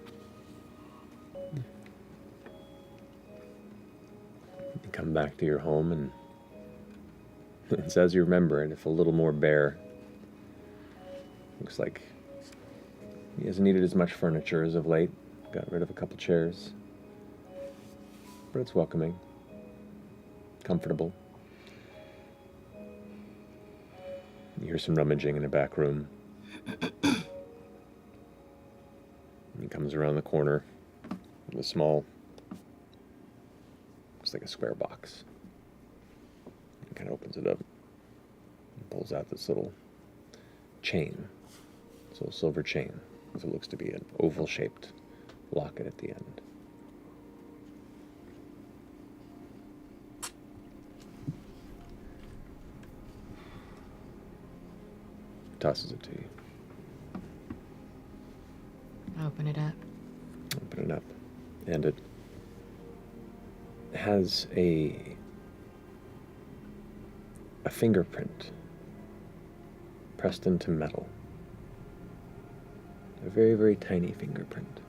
Speaker 11: You come back to your home, and it's as you remember it, if a little more bare. Looks like he hasn't needed as much furniture as of late. Got rid of a couple chairs. But it's welcoming. Comfortable. You hear some rummaging in a back room. He comes around the corner with a small, looks like a square box. He kind of opens it up and pulls out this little chain. So a silver chain, with what looks to be an oval-shaped locket at the end. Tosses it to you.
Speaker 1: Open it up.
Speaker 11: Open it up. And it has a fingerprint pressed into metal. A very, very tiny fingerprint.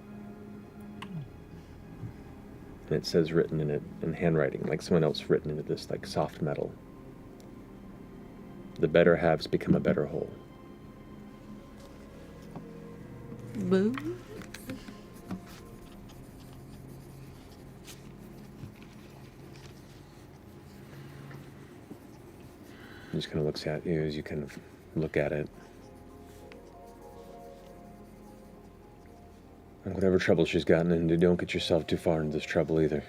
Speaker 11: And it says written in it in handwriting, like someone else written into this like soft metal. The better halves become a better whole.
Speaker 1: Boo.
Speaker 11: He just kind of looks at you as you kind of look at it. And whatever trouble she's gotten into, don't get yourself too far into this trouble either.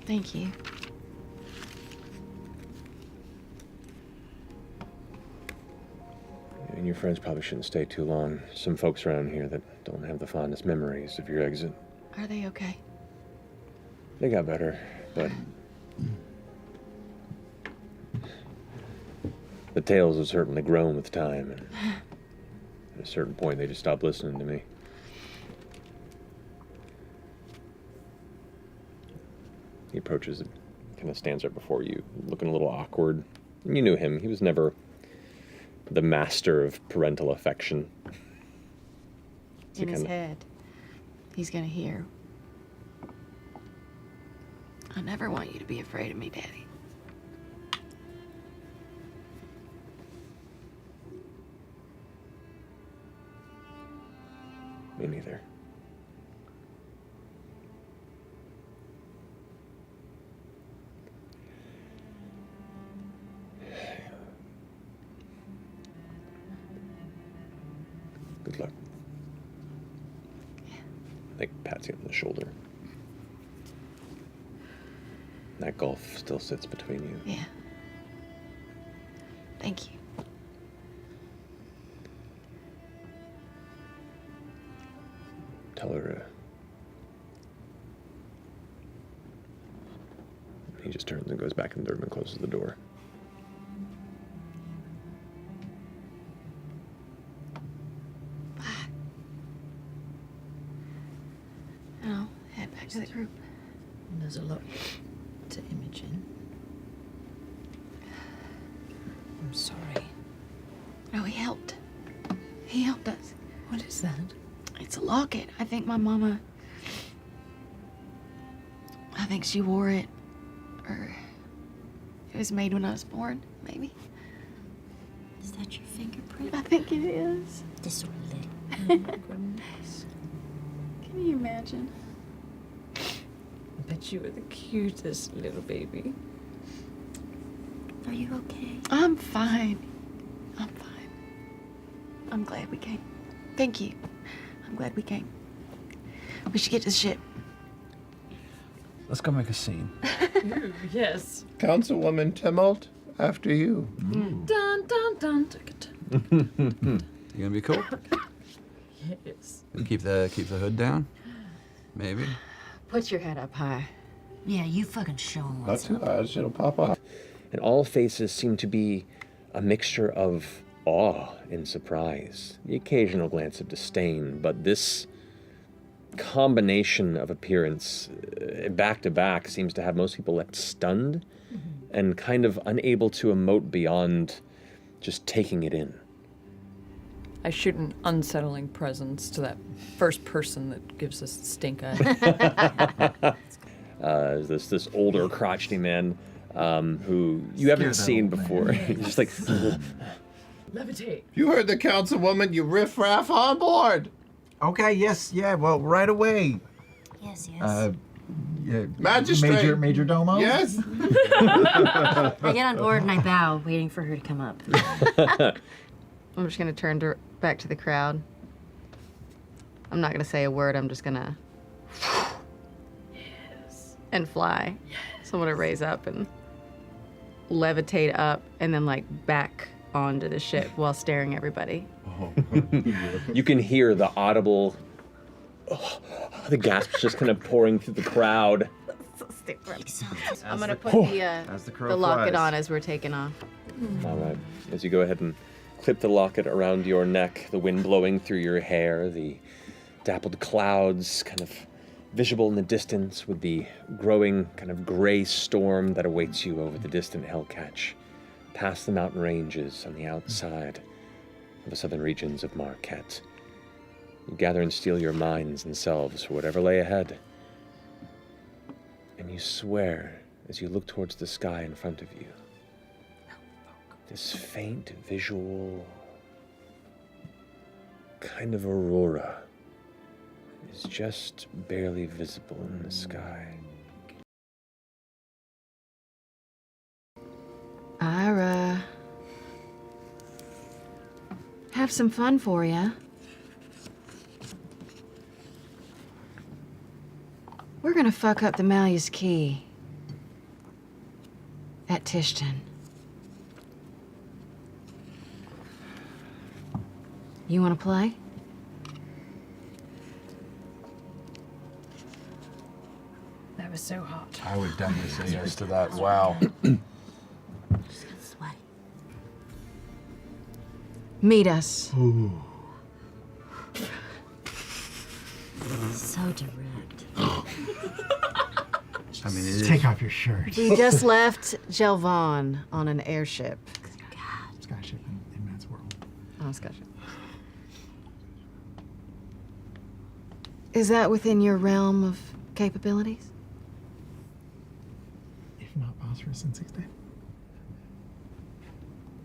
Speaker 1: Thank you.
Speaker 11: And your friends probably shouldn't stay too long. Some folks around here that don't have the fondest memories of your exit.
Speaker 1: Are they okay?
Speaker 11: They got better, but the tales have certainly grown with time, and at a certain point they just stopped listening to me. He approaches it, kind of stands right before you, looking a little awkward. You knew him. He was never the master of parental affection.
Speaker 1: In his head, he's gonna hear, "I never want you to be afraid of me, Daddy."
Speaker 11: Me neither. Good luck. Like pats you on the shoulder. That gulf still sits between you.
Speaker 1: Yeah. Thank you.
Speaker 11: Tell her. He just turns and goes back in the room and closes the door.
Speaker 1: And I'll head back to the group.
Speaker 4: There's a lot to Imogen. I'm sorry.
Speaker 1: No, he helped. He helped us.
Speaker 4: What is that?
Speaker 1: It's a locket. I think my mama... I think she wore it. Or it was made when I was born, maybe.
Speaker 2: Is that your fingerprint?
Speaker 1: I think it is.
Speaker 2: This one.
Speaker 1: Can you imagine?
Speaker 4: I bet you were the cutest little baby.
Speaker 2: Are you okay?
Speaker 1: I'm fine. I'm fine. I'm glad we came. Thank you. I'm glad we came. We should get to the ship.
Speaker 3: Let's go make a scene.
Speaker 4: Ooh, yes.
Speaker 7: Councilwoman Tumult, after you.
Speaker 4: Dun dun dun.
Speaker 13: You gonna be cool?
Speaker 4: Yes.
Speaker 13: Keep the hood down? Maybe.
Speaker 1: Put your head up high.
Speaker 2: Yeah, you fucking show him what's
Speaker 7: Not too high, it'll pop off.
Speaker 11: And all faces seem to be a mixture of awe and surprise, the occasional glance of disdain, but this combination of appearance, back to back, seems to have most people left stunned and kind of unable to emote beyond just taking it in.
Speaker 15: I shoot an unsettling presence to that first person that gives us the stink eye.
Speaker 11: This older crotchety man who you haven't seen before. Just like
Speaker 4: Levitate.
Speaker 7: You heard the councilwoman, you riffraff on board.
Speaker 5: Okay, yes, yeah, well, right away.
Speaker 2: Yes, yes.
Speaker 5: Yeah,
Speaker 7: Magistrate.
Speaker 5: Major Domo?
Speaker 7: Yes.
Speaker 2: I get on board and I bow, waiting for her to come up.
Speaker 16: I'm just gonna turn back to the crowd. I'm not gonna say a word. I'm just gonna
Speaker 4: Yes.
Speaker 16: and fly.
Speaker 4: Yes.
Speaker 16: So I'm gonna raise up and levitate up and then like back onto the ship while staring at everybody.
Speaker 11: You can hear the audible, the gasps just kind of pouring through the crowd.
Speaker 16: I'm gonna put
Speaker 6: As the crow
Speaker 16: the locket
Speaker 6: flies.
Speaker 16: on as we're taking off.
Speaker 11: All right. As you go ahead and clip the locket around your neck, the wind blowing through your hair, the dappled clouds kind of visible in the distance with the growing kind of gray storm that awaits you over the distant Hellcatch, past the mountain ranges on the outside of the southern regions of Marquette. You gather and steel your minds and selves for whatever lay ahead. And you swear as you look towards the sky in front of you. This faint visual kind of aurora is just barely visible in the sky.
Speaker 1: Ira. Have some fun for ya. We're gonna fuck up the Malleus Key at Tishton. You wanna play?
Speaker 4: That was so hot.
Speaker 3: I would definitely say yes to that. Wow.
Speaker 1: Meet us.
Speaker 2: So direct.
Speaker 3: I mean, it is.
Speaker 5: Take off your shirt.
Speaker 16: We just left Jelvon on an airship.
Speaker 5: Skyship in Matt's world.
Speaker 16: Oh, Skyship.
Speaker 1: Is that within your realm of capabilities?
Speaker 5: If not Bosphorus in 6 days.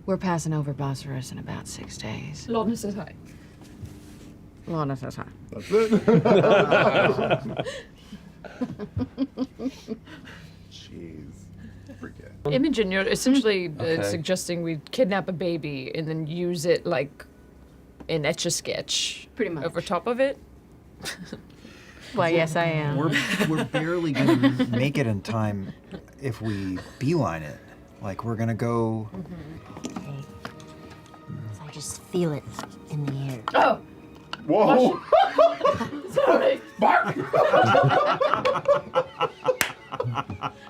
Speaker 1: We're passing over Bosphorus in about 6 days.
Speaker 15: Laudna says hi.
Speaker 16: Laudna says hi.
Speaker 10: That's it. Jeez. Forget.
Speaker 15: Imogen, you're essentially
Speaker 3: Okay.
Speaker 15: suggesting we kidnap a baby and then use it like an Etch-a-Sketch.
Speaker 16: Pretty much.
Speaker 15: Over top of it?
Speaker 16: Why, yes, I am.
Speaker 14: We're barely gonna make it in time if we beeline it. Like we're gonna go.
Speaker 2: Hey. So I just feel it in the air.
Speaker 15: Oh!
Speaker 10: Whoa!
Speaker 15: Sorry!
Speaker 10: Bark!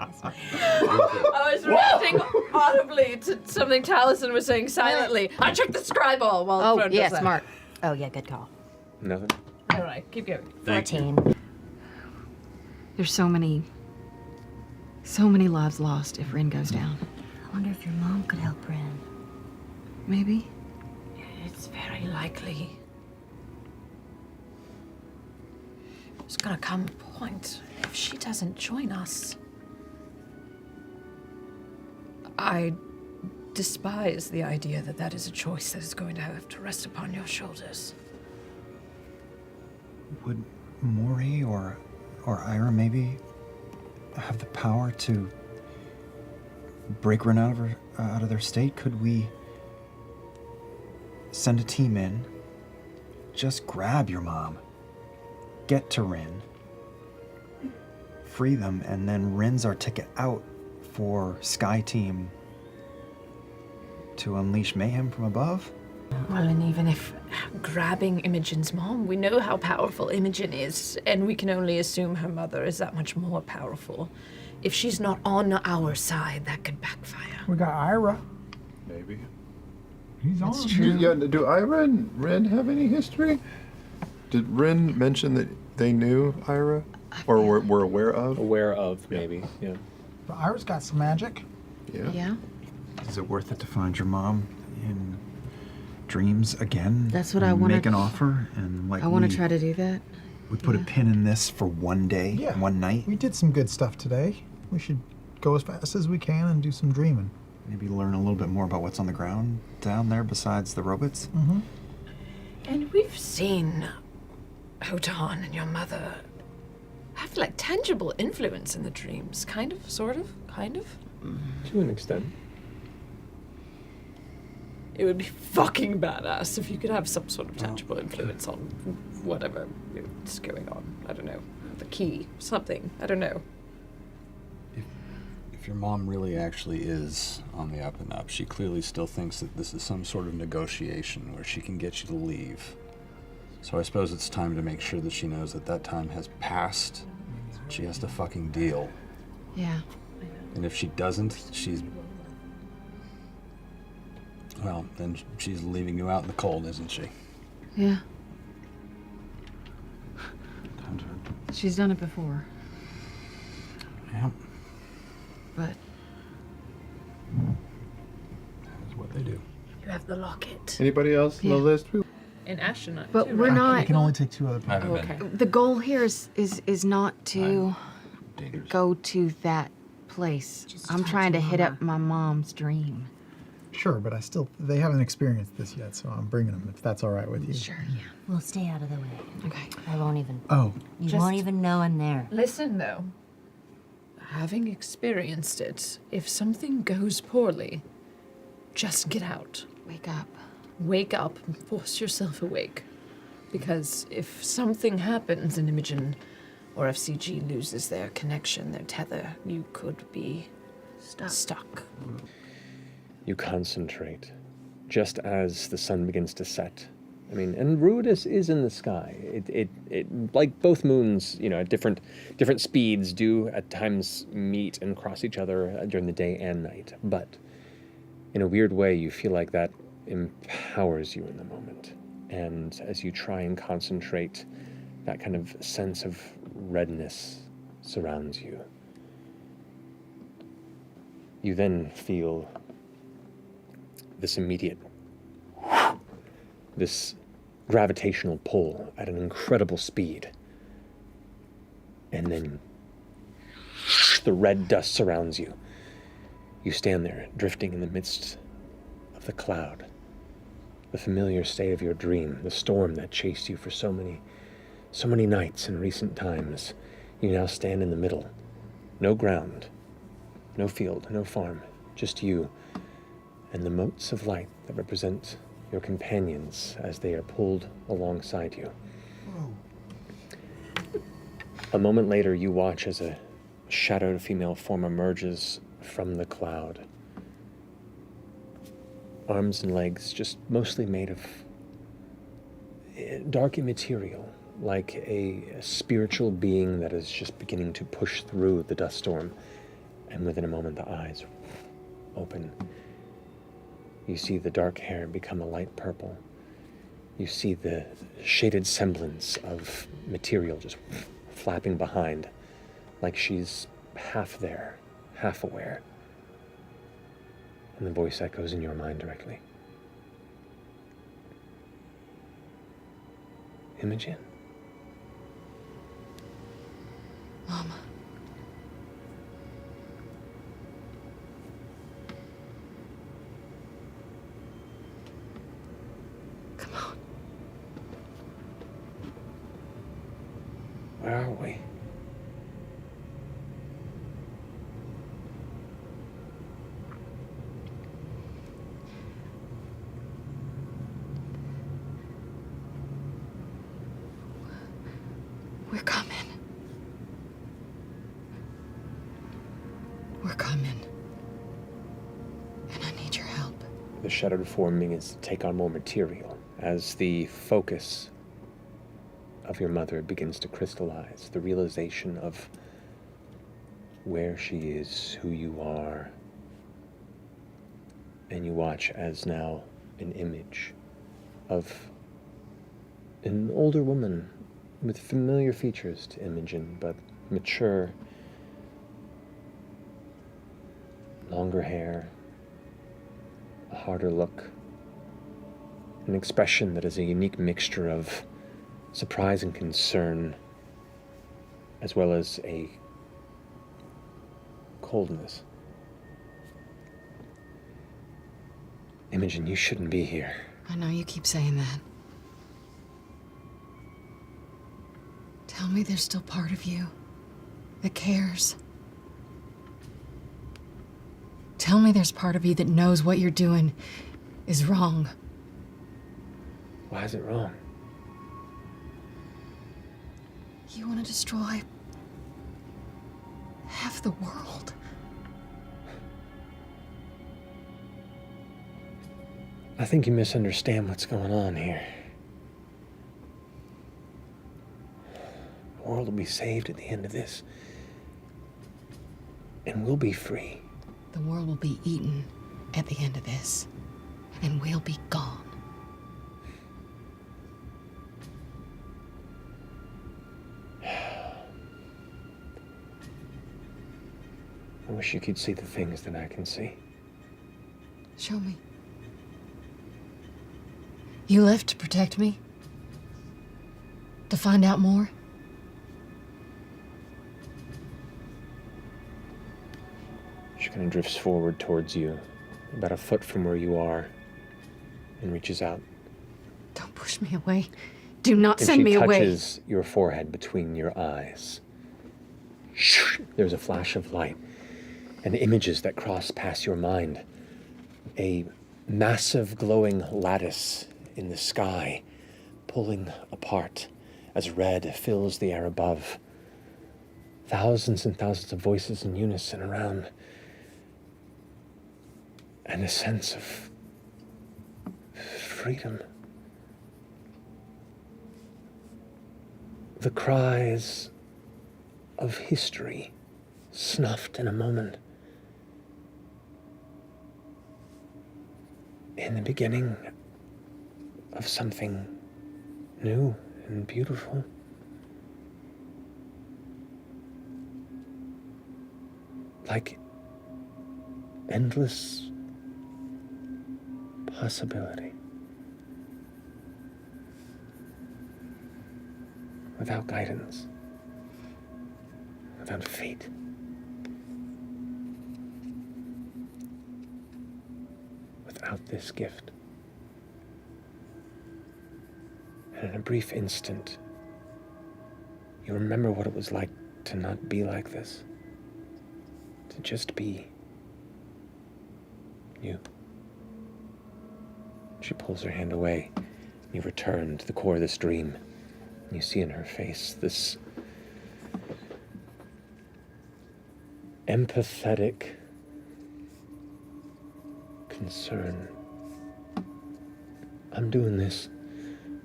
Speaker 15: I was reacting audibly to something Taliesin was saying silently. I checked the scribe ball while
Speaker 16: Oh,
Speaker 15: Throne
Speaker 16: yeah,
Speaker 15: does that.
Speaker 16: smart.
Speaker 2: Oh yeah, good call.
Speaker 11: Nothing?
Speaker 15: All right, keep going.
Speaker 2: 14.
Speaker 1: There's so many lives lost if Rin goes down.
Speaker 2: I wonder if your mom could help Ren.
Speaker 1: Maybe?
Speaker 4: It's very likely. There's gonna come a point if she doesn't join us. I despise the idea that that is a choice that is going to have to rest upon your shoulders.
Speaker 14: Would Maury or Ira maybe have the power to break Ren out of their state? Could we send a team in, just grab your mom, get to Rin, free them, and then Rin's our ticket out for Sky Team to unleash mayhem from above?
Speaker 4: Well, and even if grabbing Imogen's mom, we know how powerful Imogen is, and we can only assume her mother is that much more powerful. If she's not on our side, that could backfire.
Speaker 5: We got Ira.
Speaker 10: Maybe.
Speaker 5: He's on.
Speaker 10: Do Ira and Ren have any history? Did Ren mention that they knew Ira? Or were aware of?
Speaker 11: Aware of, maybe, yeah.
Speaker 5: But Ira's got some magic.
Speaker 10: Yeah.
Speaker 1: Yeah?
Speaker 14: Is it worth it to find your mom in dreams again?
Speaker 1: That's what I
Speaker 14: and
Speaker 1: wanna-
Speaker 14: make an offer and like
Speaker 1: I want
Speaker 14: we-
Speaker 1: to try to do that.
Speaker 14: We put a pin in this for one day,
Speaker 5: Yeah.
Speaker 14: one night.
Speaker 5: We did some good stuff today. We should go as fast as we can and do some dreaming.
Speaker 14: Maybe learn a little bit more about what's on the ground down there besides the robots.
Speaker 5: Mm-hmm.
Speaker 4: And we've seen Hotan and your mother have like tangible influence in the dreams. Kind of, sort of, kind of.
Speaker 11: To an extent.
Speaker 15: It would be fucking badass if you could have some sort of tangible influence on whatever is going on. I don't know. The key, something. I don't know.
Speaker 3: If
Speaker 13: If your mom really actually is on the up and up, she clearly still thinks that this is some sort of negotiation where she can get you to leave. So I suppose it's time to make sure that she knows that that time has passed. She has to fucking deal.
Speaker 1: Yeah.
Speaker 13: And if she doesn't, well, then she's leaving you out in the cold, isn't she?
Speaker 1: Yeah. She's done it before.
Speaker 13: Yeah.
Speaker 1: But
Speaker 13: that is what they do.
Speaker 4: You have the locket.
Speaker 7: Anybody else on the list?
Speaker 15: An astronaut.
Speaker 1: But
Speaker 15: too,
Speaker 1: we're
Speaker 15: right?
Speaker 1: not.
Speaker 14: I can only take 2 other people.
Speaker 13: I haven't
Speaker 15: Okay.
Speaker 13: been.
Speaker 1: The goal here is not to
Speaker 13: Dangerous.
Speaker 1: go to that place. I'm trying to hit up my mom's dream.
Speaker 5: Sure, but they haven't experienced this yet, so I'm bringing them if that's all right with you.
Speaker 1: Sure, yeah.
Speaker 2: We'll stay out of the way.
Speaker 1: Okay.
Speaker 2: I won't even.
Speaker 5: Oh,
Speaker 2: You
Speaker 4: Just-
Speaker 2: won't even know I'm there.
Speaker 4: Listen, though. Having experienced it, if something goes poorly, just get out.
Speaker 1: Wake up.
Speaker 4: Wake up and force yourself awake. Because if something happens and Imogen or FCG loses their connection, their tether, you could be stuck.
Speaker 11: You concentrate, just as the sun begins to set. I mean, and Ruidus is in the sky. It like both moons, at different speeds, do at times meet and cross each other during the day and night. But in a weird way, you feel like that empowers you in the moment. And as you try and concentrate, that kind of sense of redness surrounds you. You then feel this immediate, this gravitational pull at an incredible speed. And then the red dust surrounds you. You stand there, drifting in the midst of the cloud, the familiar state of your dream, the storm that chased you for so many nights in recent times. You now stand in the middle. No ground, no field, no farm, just you and the motes of light that represent your companions as they are pulled alongside you. A moment later, you watch as a shadowed female form emerges from the cloud. Arms and legs just mostly made of dark immaterial, like a spiritual being that is just beginning to push through the dust storm. And within a moment, the eyes open. You see the dark hair become a light purple. You see the shaded semblance of material just flapping behind, like she's half there, half aware. And the voice echoes in your mind directly. Imogen?
Speaker 1: Mama. Come on.
Speaker 11: Where are we?
Speaker 1: We're coming. We're coming. And I need your help.
Speaker 11: The shadowed form begins to take on more material as the focus of your mother begins to crystallize, the realization of where she is, who you are. And you watch as now an image of an older woman with familiar features to Imogen, but mature, longer hair, a harder look, an expression that is a unique mixture of surprise and concern, as well as a coldness. Imogen, you shouldn't be here.
Speaker 1: I know you keep saying that. Tell me there's still part of you that cares. Tell me there's part of you that knows what you're doing is wrong.
Speaker 11: Why is it wrong?
Speaker 1: You want to destroy half the world.
Speaker 11: I think you misunderstand what's going on here. The world will be saved at the end of this. And we'll be free.
Speaker 9: The world will be eaten at the end of this, and we'll be gone.
Speaker 11: I wish you could see the things that I can see.
Speaker 9: Show me. You left to protect me? To find out more?
Speaker 11: She kind of drifts forward towards you, about a foot from where you are, and reaches out.
Speaker 9: Don't push me away. Do not
Speaker 11: And
Speaker 9: send me
Speaker 11: she
Speaker 9: away.
Speaker 11: touches your forehead between your eyes. There's a flash of light, and images that cross past your mind. A massive glowing lattice in the sky, pulling apart as red fills the air above. Thousands and thousands of voices in unison around. And a sense of freedom. The cries of history snuffed in a moment. In the beginning of something new and beautiful. Like endless possibility. Without guidance. Without fate. Without this gift. And in a brief instant, you remember what it was like to not be like this. To just be you. She pulls her hand away. You return to the core of this dream. And you see in her face this empathetic concern. I'm doing this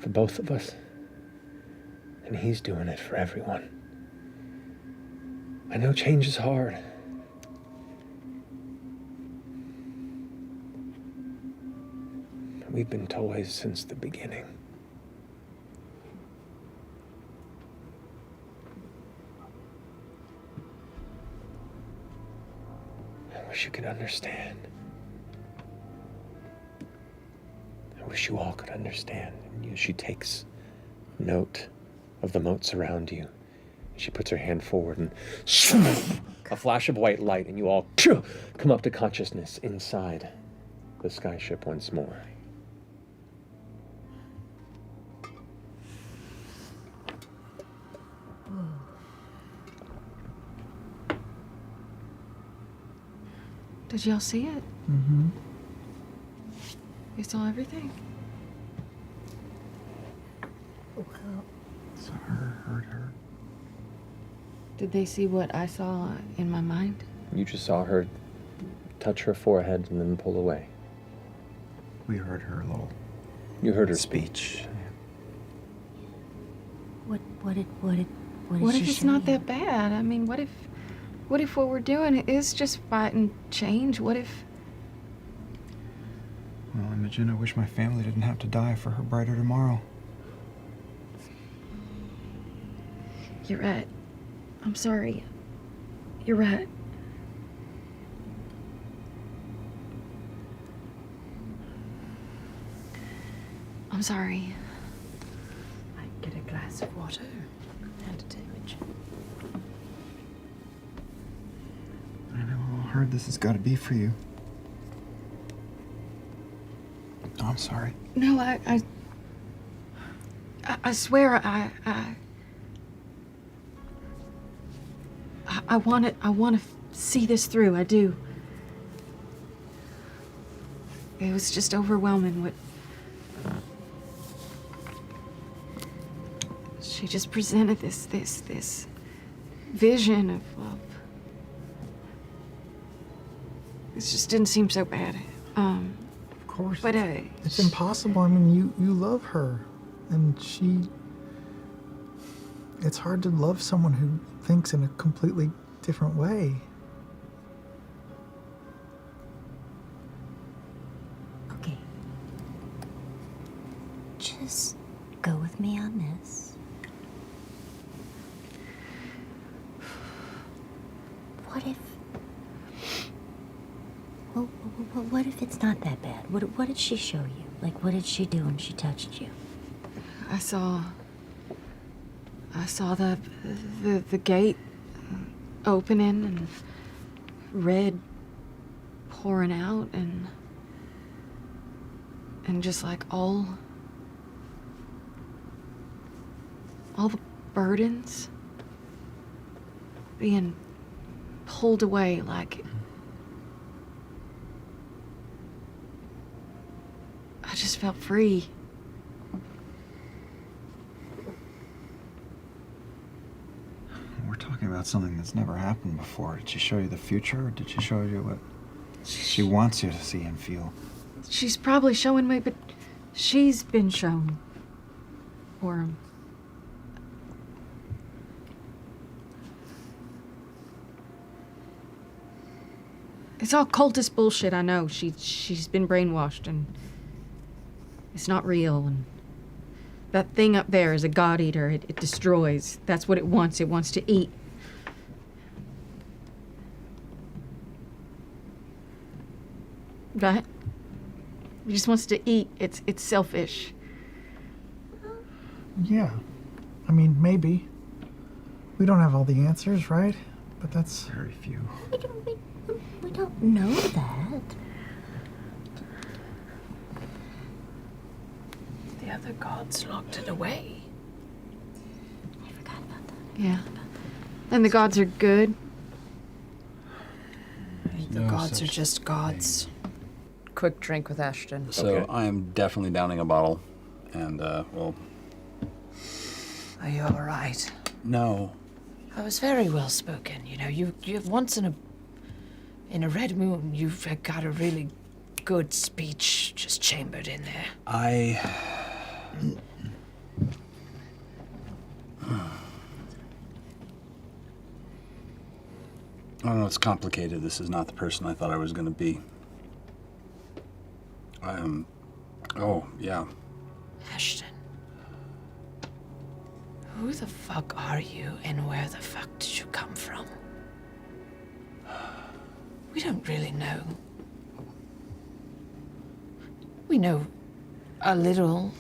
Speaker 11: for both of us, and he's doing it for everyone. I know change is hard. We've been toys since the beginning. I wish you could understand. I wish you all could understand. And she takes note of the motes around you. She puts her hand forward and a flash of white light, and you all come up to consciousness inside the skyship once more.
Speaker 1: Did y'all see it?
Speaker 5: Mm-hmm.
Speaker 1: You saw everything?
Speaker 5: Saw her, heard her.
Speaker 1: Did they see what I saw in my mind?
Speaker 11: You just saw her touch her forehead and then pull away.
Speaker 5: We heard her little...
Speaker 11: You heard her
Speaker 5: speech.
Speaker 2: What did
Speaker 1: What
Speaker 2: she
Speaker 1: if it's
Speaker 2: show
Speaker 1: not
Speaker 2: you?
Speaker 1: that bad? I mean, what if what we're doing is just fighting change? What if...
Speaker 14: Well, Imogen, I wish my family didn't have to die for her brighter tomorrow.
Speaker 1: You're right. I'm sorry. You're right. I'm sorry.
Speaker 4: Get a glass of water. Hand it to Imogen.
Speaker 14: I know how hard this has got to be for you. Oh, I'm sorry.
Speaker 1: No, I swear I want to see this through. I do. It was just overwhelming what she just presented, this vision of it just didn't seem so bad. Of
Speaker 5: course.
Speaker 1: But
Speaker 5: it's impossible. I mean, you love her, and it's hard to love someone who thinks in a completely different way.
Speaker 2: Okay. Just go with me on this. What if... Well, what if it's not that bad? What did she show you? Like, what did she do when she touched you?
Speaker 1: I saw the gate opening and red pouring out and just like all the burdens being pulled away, like I just felt free.
Speaker 14: We're talking about something that's never happened before. Did she show you the future, or did she show you what she wants you to see and feel?
Speaker 1: She's probably showing me, but she's been shown for him. It's all cultist bullshit, I know. She's been brainwashed, and it's not real, and that thing up there is a god eater. It destroys. That's what it wants. It wants to eat. Right? It just wants to eat. It's selfish.
Speaker 5: Yeah. I mean, maybe. We don't have all the answers, right? But that's...
Speaker 14: Very few.
Speaker 2: We don't know that.
Speaker 4: The other gods locked it away.
Speaker 2: I forgot about that.
Speaker 1: Yeah. And the gods are good.
Speaker 4: The gods are just gods.
Speaker 15: Quick drink with Ashton.
Speaker 13: So I am definitely downing a bottle, and well.
Speaker 4: Are you all right?
Speaker 13: No.
Speaker 4: I was very well spoken. You know, you once in a red moon, you've got a really good speech just chambered in there.
Speaker 13: I don't know, it's complicated. This is not the person I thought I was going to be. Oh, yeah.
Speaker 4: Ashton. Who the fuck are you, and where the fuck did you come from? We don't really know. We know a little.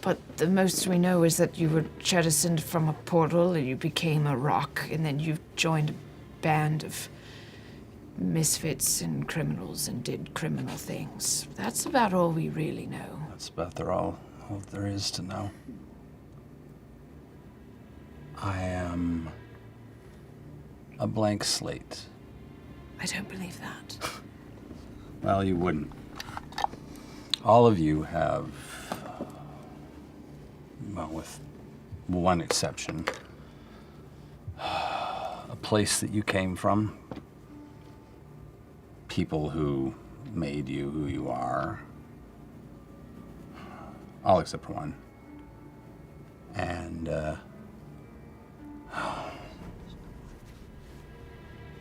Speaker 4: But the most we know is that you were jettisoned from a portal, and you became a rock, and then you joined a band of misfits and criminals and did criminal things. That's about all we really know.
Speaker 13: That's about all there is to know. I am a blank slate.
Speaker 4: I don't believe that.
Speaker 13: Well, you wouldn't. All of you have, well, with one exception, a place that you came from, people who made you who you are, all except for one. And,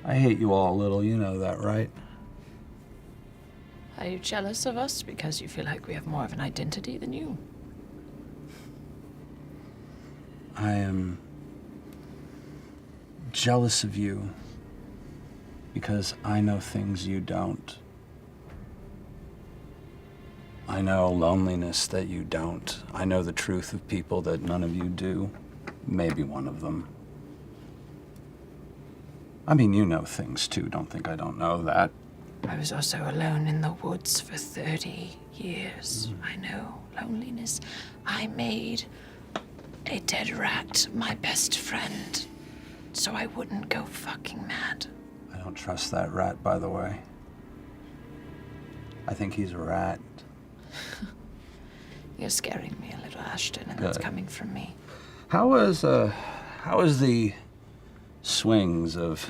Speaker 13: I hate you all a little, you know that, right?
Speaker 4: Are you jealous of us because you feel like we have more of an identity than you?
Speaker 13: I am jealous of you because I know things you don't. I know loneliness that you don't. I know the truth of people that none of you do. Maybe one of them. I mean, you know things too. Don't think I don't know that.
Speaker 4: I was also alone in the woods for 30 years. I know loneliness. I made a dead rat my best friend so I wouldn't go fucking mad.
Speaker 13: I don't trust that rat, by the way. I think he's a rat.
Speaker 4: You're scaring me a little, Ashton, and that's coming from me.
Speaker 13: How was the swings of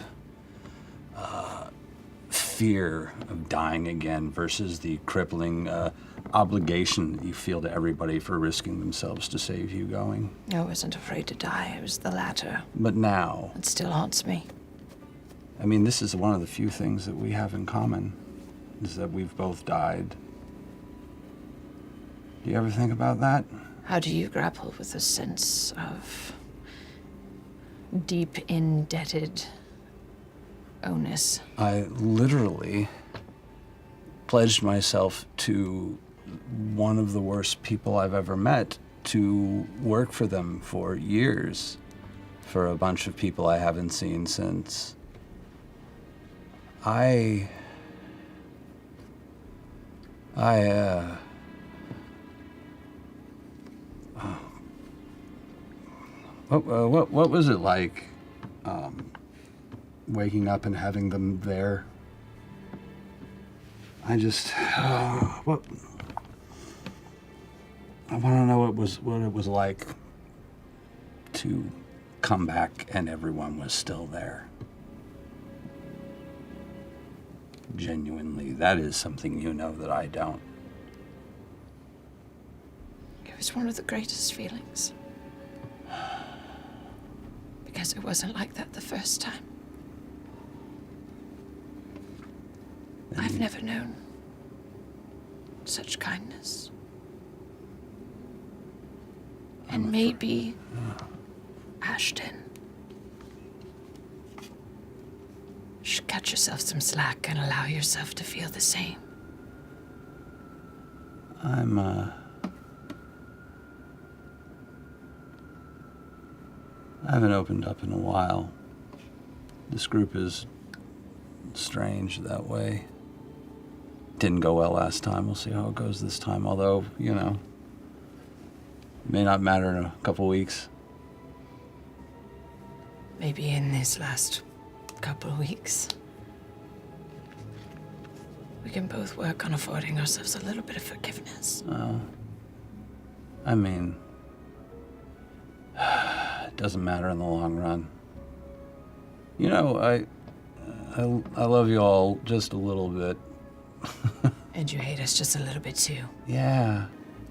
Speaker 13: fear of dying again versus the crippling obligation that you feel to everybody for risking themselves to save you going.
Speaker 4: I wasn't afraid to die. It was the latter.
Speaker 13: But now,
Speaker 4: It still haunts me.
Speaker 13: I mean, this is one of the few things that we have in common, is that we've both died. Do you ever think about that?
Speaker 4: How do you grapple with the sense of deep indebted onus?
Speaker 13: I literally pledged myself to one of the worst people I've ever met to work for them for years, for a bunch of people I haven't seen since. What was it like waking up and having them there? I want to know what it was like to come back and everyone was still there. Genuinely, that is something you know that I don't.
Speaker 4: It was one of the greatest feelings. Because it wasn't like that the first time. I've never known such kindness. And maybe Ashton should cut yourself some slack and allow yourself to feel the same.
Speaker 13: I haven't opened up in a while. This group is strange that way. Didn't go well last time. We'll see how it goes this time, although, you know, it may not matter in a couple weeks.
Speaker 4: Maybe in this last couple of weeks, we can both work on affording ourselves a little bit of forgiveness.
Speaker 13: I mean, it doesn't matter in the long run. You know, I love you all just a little bit.
Speaker 4: And you hate us just a little bit too.
Speaker 13: Yeah,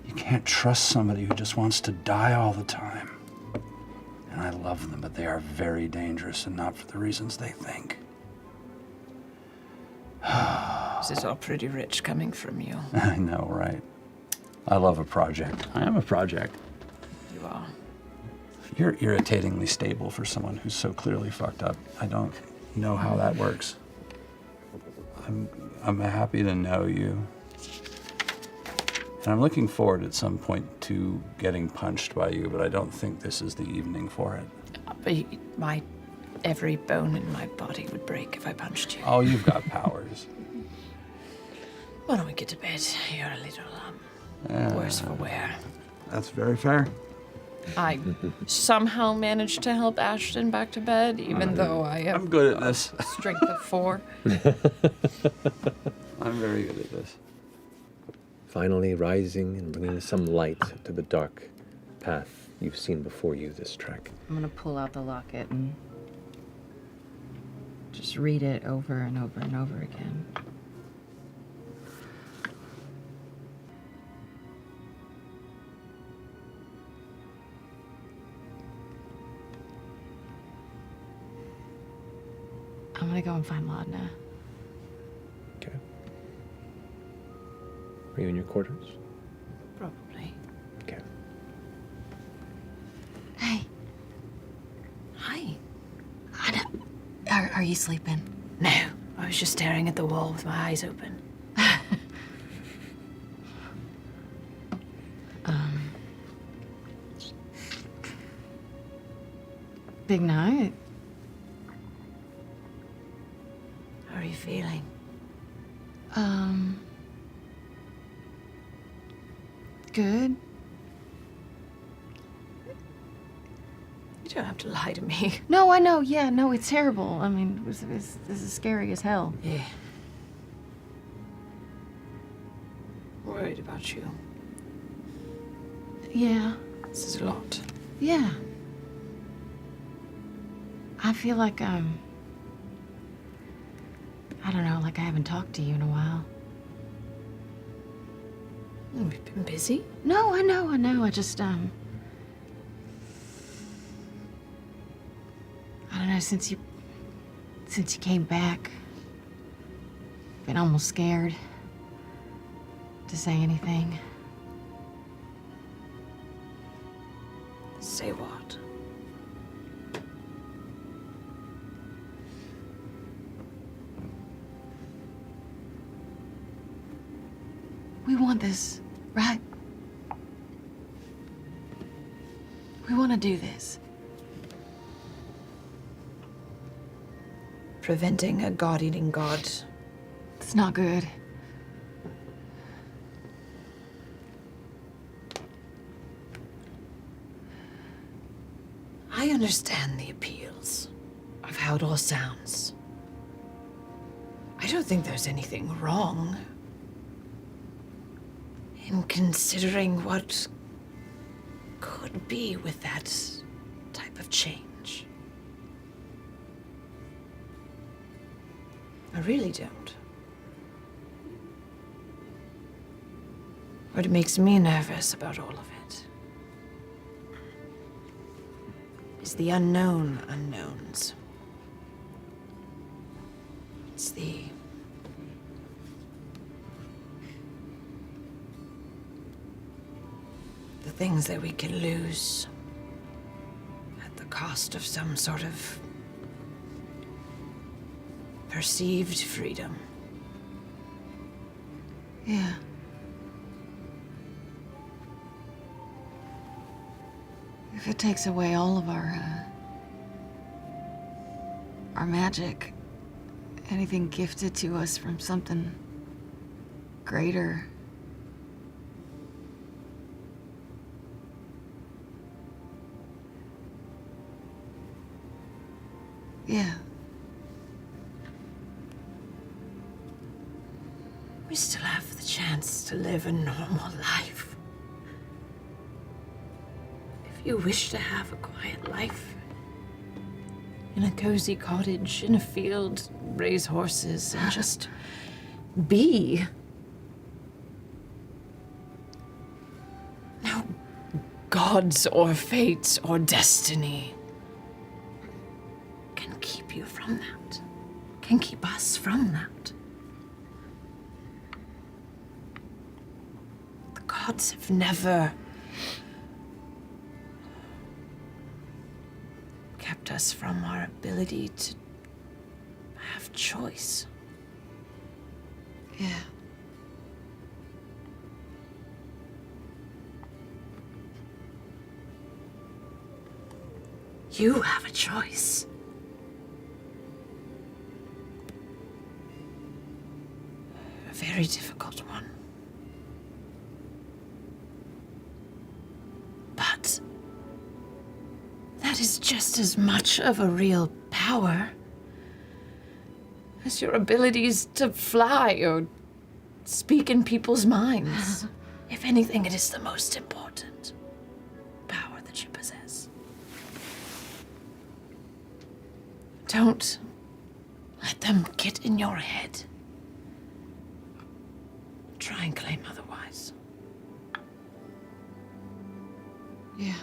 Speaker 13: you can't trust somebody who just wants to die all the time. And I love them, but they are very dangerous and not for the reasons they think.
Speaker 4: This is all pretty rich coming from you.
Speaker 13: I know, right? I love a project. I am a project.
Speaker 4: You are.
Speaker 13: You're irritatingly stable for someone who's so clearly fucked up. I don't know how that works. I'm happy to know you. And I'm looking forward at some point to getting punched by you, but I don't think this is the evening for it.
Speaker 4: But every bone in my body would break if I punched you.
Speaker 13: Oh, you've got powers.
Speaker 4: Why don't we get to bed? You're a little, worse for wear.
Speaker 5: That's very fair.
Speaker 15: I somehow managed to help Ashton back to bed, even though I have
Speaker 13: I'm good at this.
Speaker 15: Strength of 4.
Speaker 13: I'm very good at this.
Speaker 11: Finally rising and bringing some light to the dark path you've seen before you this trek.
Speaker 16: I'm gonna pull out the locket and just read it over and over and over again. I'm gonna go and find Laudna.
Speaker 11: Okay. Are you in your quarters?
Speaker 4: Probably.
Speaker 11: Okay.
Speaker 2: Hey.
Speaker 4: Hi.
Speaker 2: Are you sleeping?
Speaker 4: No, I was just staring at the wall with my eyes open.
Speaker 16: Big night.
Speaker 4: How are you feeling?
Speaker 16: Good.
Speaker 4: You don't have to lie to me.
Speaker 16: No, I know. Yeah, no, it's terrible. I mean, this is scary as hell.
Speaker 4: Yeah. Worried about you.
Speaker 16: Yeah.
Speaker 4: This is a lot.
Speaker 16: Yeah. I feel like
Speaker 1: I don't know, like I haven't talked to you in a while.
Speaker 4: We've been busy.
Speaker 1: No, I know. I just, I don't know, since you came back, been almost scared to say anything.
Speaker 4: Say what?
Speaker 1: We want this, right? We want to do this.
Speaker 4: Preventing a god-eating god.
Speaker 1: It's not good.
Speaker 4: I understand the appeals of how it all sounds. I don't think there's anything wrong in considering what could be with that type of change. I really don't. What makes me nervous about all of it is the unknown unknowns. It's the things that we can lose at the cost of some sort of perceived freedom.
Speaker 1: Yeah. If it takes away all of our magic, anything gifted to us from something greater. Yeah.
Speaker 4: We still have the chance to live a normal life. If you wish to have a quiet life, in a cozy cottage, in a field, raise horses, and just be. No gods or fates or destiny can keep you from that, can keep us from that. The gods have never kept us from our ability to have choice.
Speaker 1: Yeah.
Speaker 4: You have a choice. A very difficult one. But that is just as much of a real power as your abilities to fly or speak in people's minds. If anything, it is the most important power that you possess. Don't let them get in your head. Try and claim otherwise.
Speaker 1: Yeah.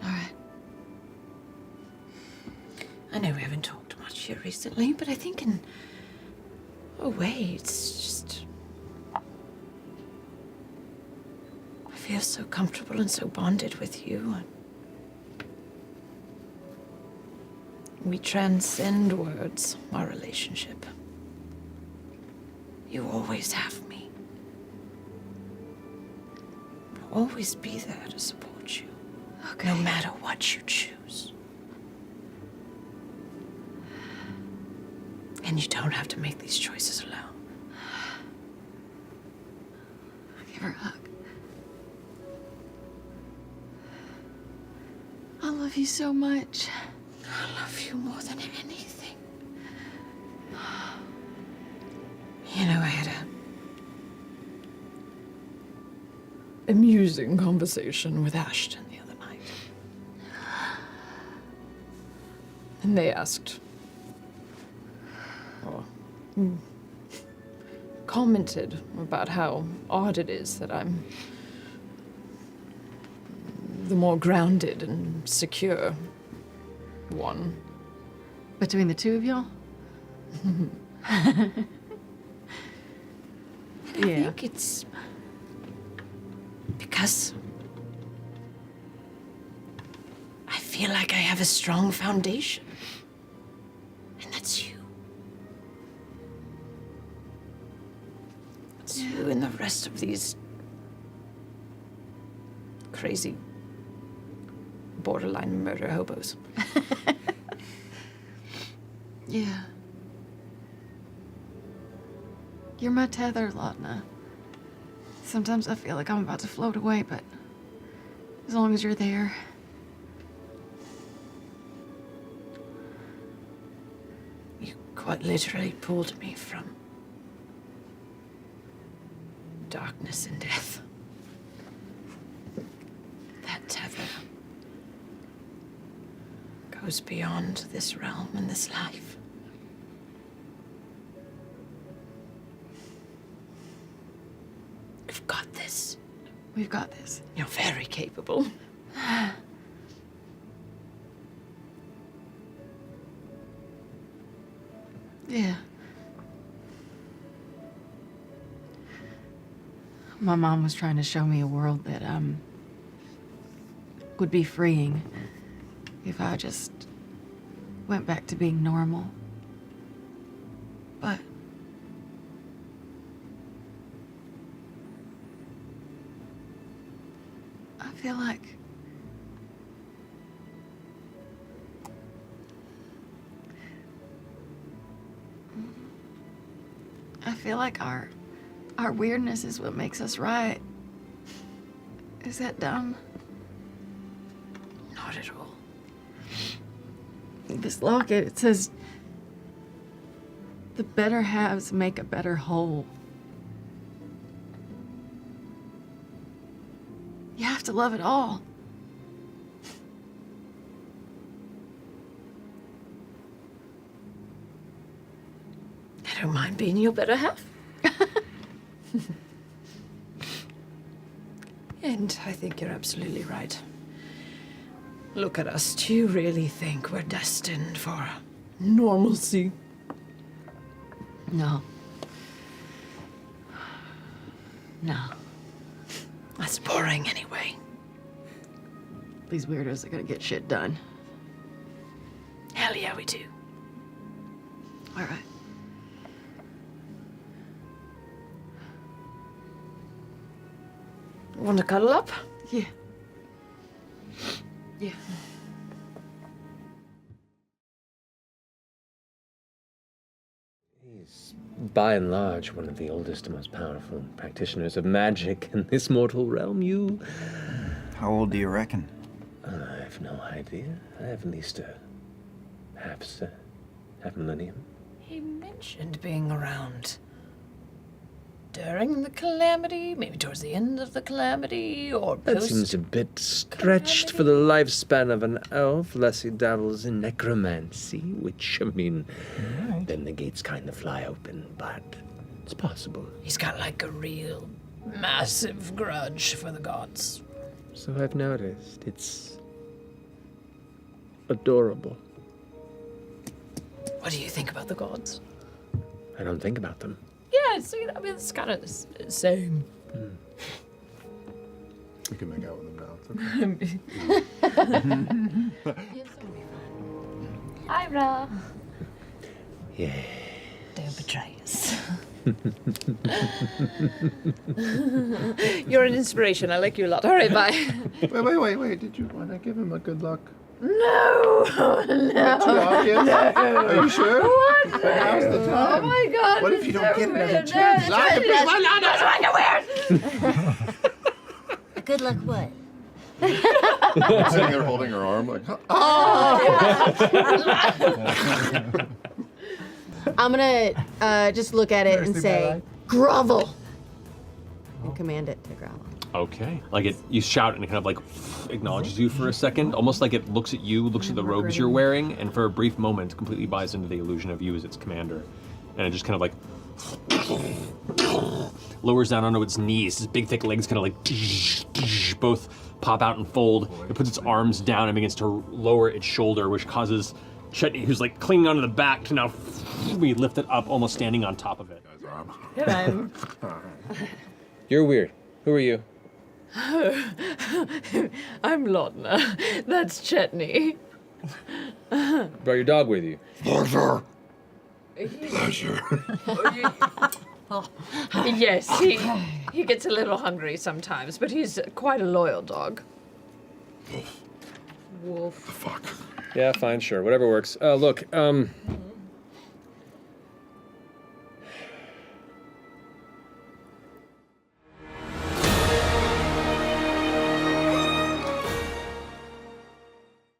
Speaker 1: All right.
Speaker 4: I know we haven't talked much here recently, but I think in a way it's just... I feel so comfortable and so bonded with you. We transcend words, our relationship. You always have me. I'll always be there to support you.
Speaker 1: Okay.
Speaker 4: No matter what you choose. And you don't have to make these choices alone.
Speaker 1: I'll give her a hug. I love you so much.
Speaker 4: I love you more than anything. You know, I had a amusing conversation with Ashton the other night.
Speaker 15: They asked, or commented about how odd it is that I'm the more grounded and secure one.
Speaker 16: Between the two of y'all?
Speaker 4: I
Speaker 16: Yeah.
Speaker 4: think it's because I feel like I have a strong foundation. And that's you. It's you and the rest of these crazy borderline murder hobos.
Speaker 16: Yeah. You're my tether, Laudna. Sometimes I feel like I'm about to float away, but as long as you're there.
Speaker 4: You quite literally pulled me from darkness and death. That tether goes beyond this realm and this life. You've got this.
Speaker 16: We've got this.
Speaker 4: You're very capable.
Speaker 16: Yeah. My mom was trying to show me a world that would be freeing if I just went back to being normal. But I feel like our weirdness is what makes us right. Is that dumb?
Speaker 4: Not at all.
Speaker 16: This locket, it says, the better halves make a better whole. You have to love it all.
Speaker 4: I don't mind being your better half. And I think you're absolutely right. Look at us. Do you really think we're destined for normalcy?
Speaker 16: No. No.
Speaker 4: That's boring anyway.
Speaker 16: These weirdos are gonna get shit done.
Speaker 4: Hell yeah, we do.
Speaker 16: All right.
Speaker 4: Want to cuddle up?
Speaker 16: Yeah. Yeah.
Speaker 12: He's, by and large, one of the oldest and most powerful practitioners of magic in this mortal realm. You...
Speaker 14: How old do you reckon?
Speaker 12: I have no idea. I have at least a half millennium.
Speaker 4: He mentioned being around during the calamity, maybe towards the end of the calamity, or
Speaker 12: That
Speaker 4: post.
Speaker 12: seems a bit stretched for the lifespan of an elf, unless he dabbles in necromancy, which, I mean, then the gates kind of fly open, but it's possible.
Speaker 4: He's got like a real massive grudge for the gods.
Speaker 12: So I've noticed. It's adorable.
Speaker 4: What do you think about the gods?
Speaker 12: I don't think about them.
Speaker 4: Yeah, see, I mean, it's kind of the same.
Speaker 10: We can make out with them now.
Speaker 4: Hi, Ra.
Speaker 12: Yeah.
Speaker 4: Don't betray us. You're an inspiration. I like you a lot. All right, bye.
Speaker 10: Wait. Did you want to give him a good luck?
Speaker 4: No.
Speaker 10: Too obvious?
Speaker 4: No.
Speaker 10: Are you sure?
Speaker 4: What?
Speaker 10: But now's the time.
Speaker 4: Oh my God.
Speaker 10: What if
Speaker 4: it's
Speaker 10: you don't
Speaker 4: so
Speaker 10: get another
Speaker 4: weird.
Speaker 10: chance?
Speaker 4: No,
Speaker 10: Lie,
Speaker 4: it's
Speaker 10: lie,
Speaker 4: That's fucking weird.
Speaker 2: Good luck what?
Speaker 10: I'm sitting there holding her arm like,
Speaker 16: I'm gonna just look at it and say, grovel! And command it to grovel.
Speaker 11: Okay. Like you shout and it kind of like acknowledges you for a second, almost like it looks at you, looks at the robes you're wearing, and for a brief moment completely buys into the illusion of you as its commander. And it just kind of like lowers down onto its knees. Its big thick legs kind of like both pop out and fold. It puts its arms down and begins to lower its shoulder, which causes Chetney, who's like clinging onto the back, to now be lifted up, almost standing on top of it.
Speaker 15: Hello.
Speaker 11: You're weird. Who are you?
Speaker 15: I'm Laudna. That's Chetney.
Speaker 11: Brought your dog with you.
Speaker 10: Pleasure.
Speaker 15: Yes, he gets a little hungry sometimes, but he's quite a loyal dog. Wolf.
Speaker 11: Yeah, fine, sure, whatever works. Look,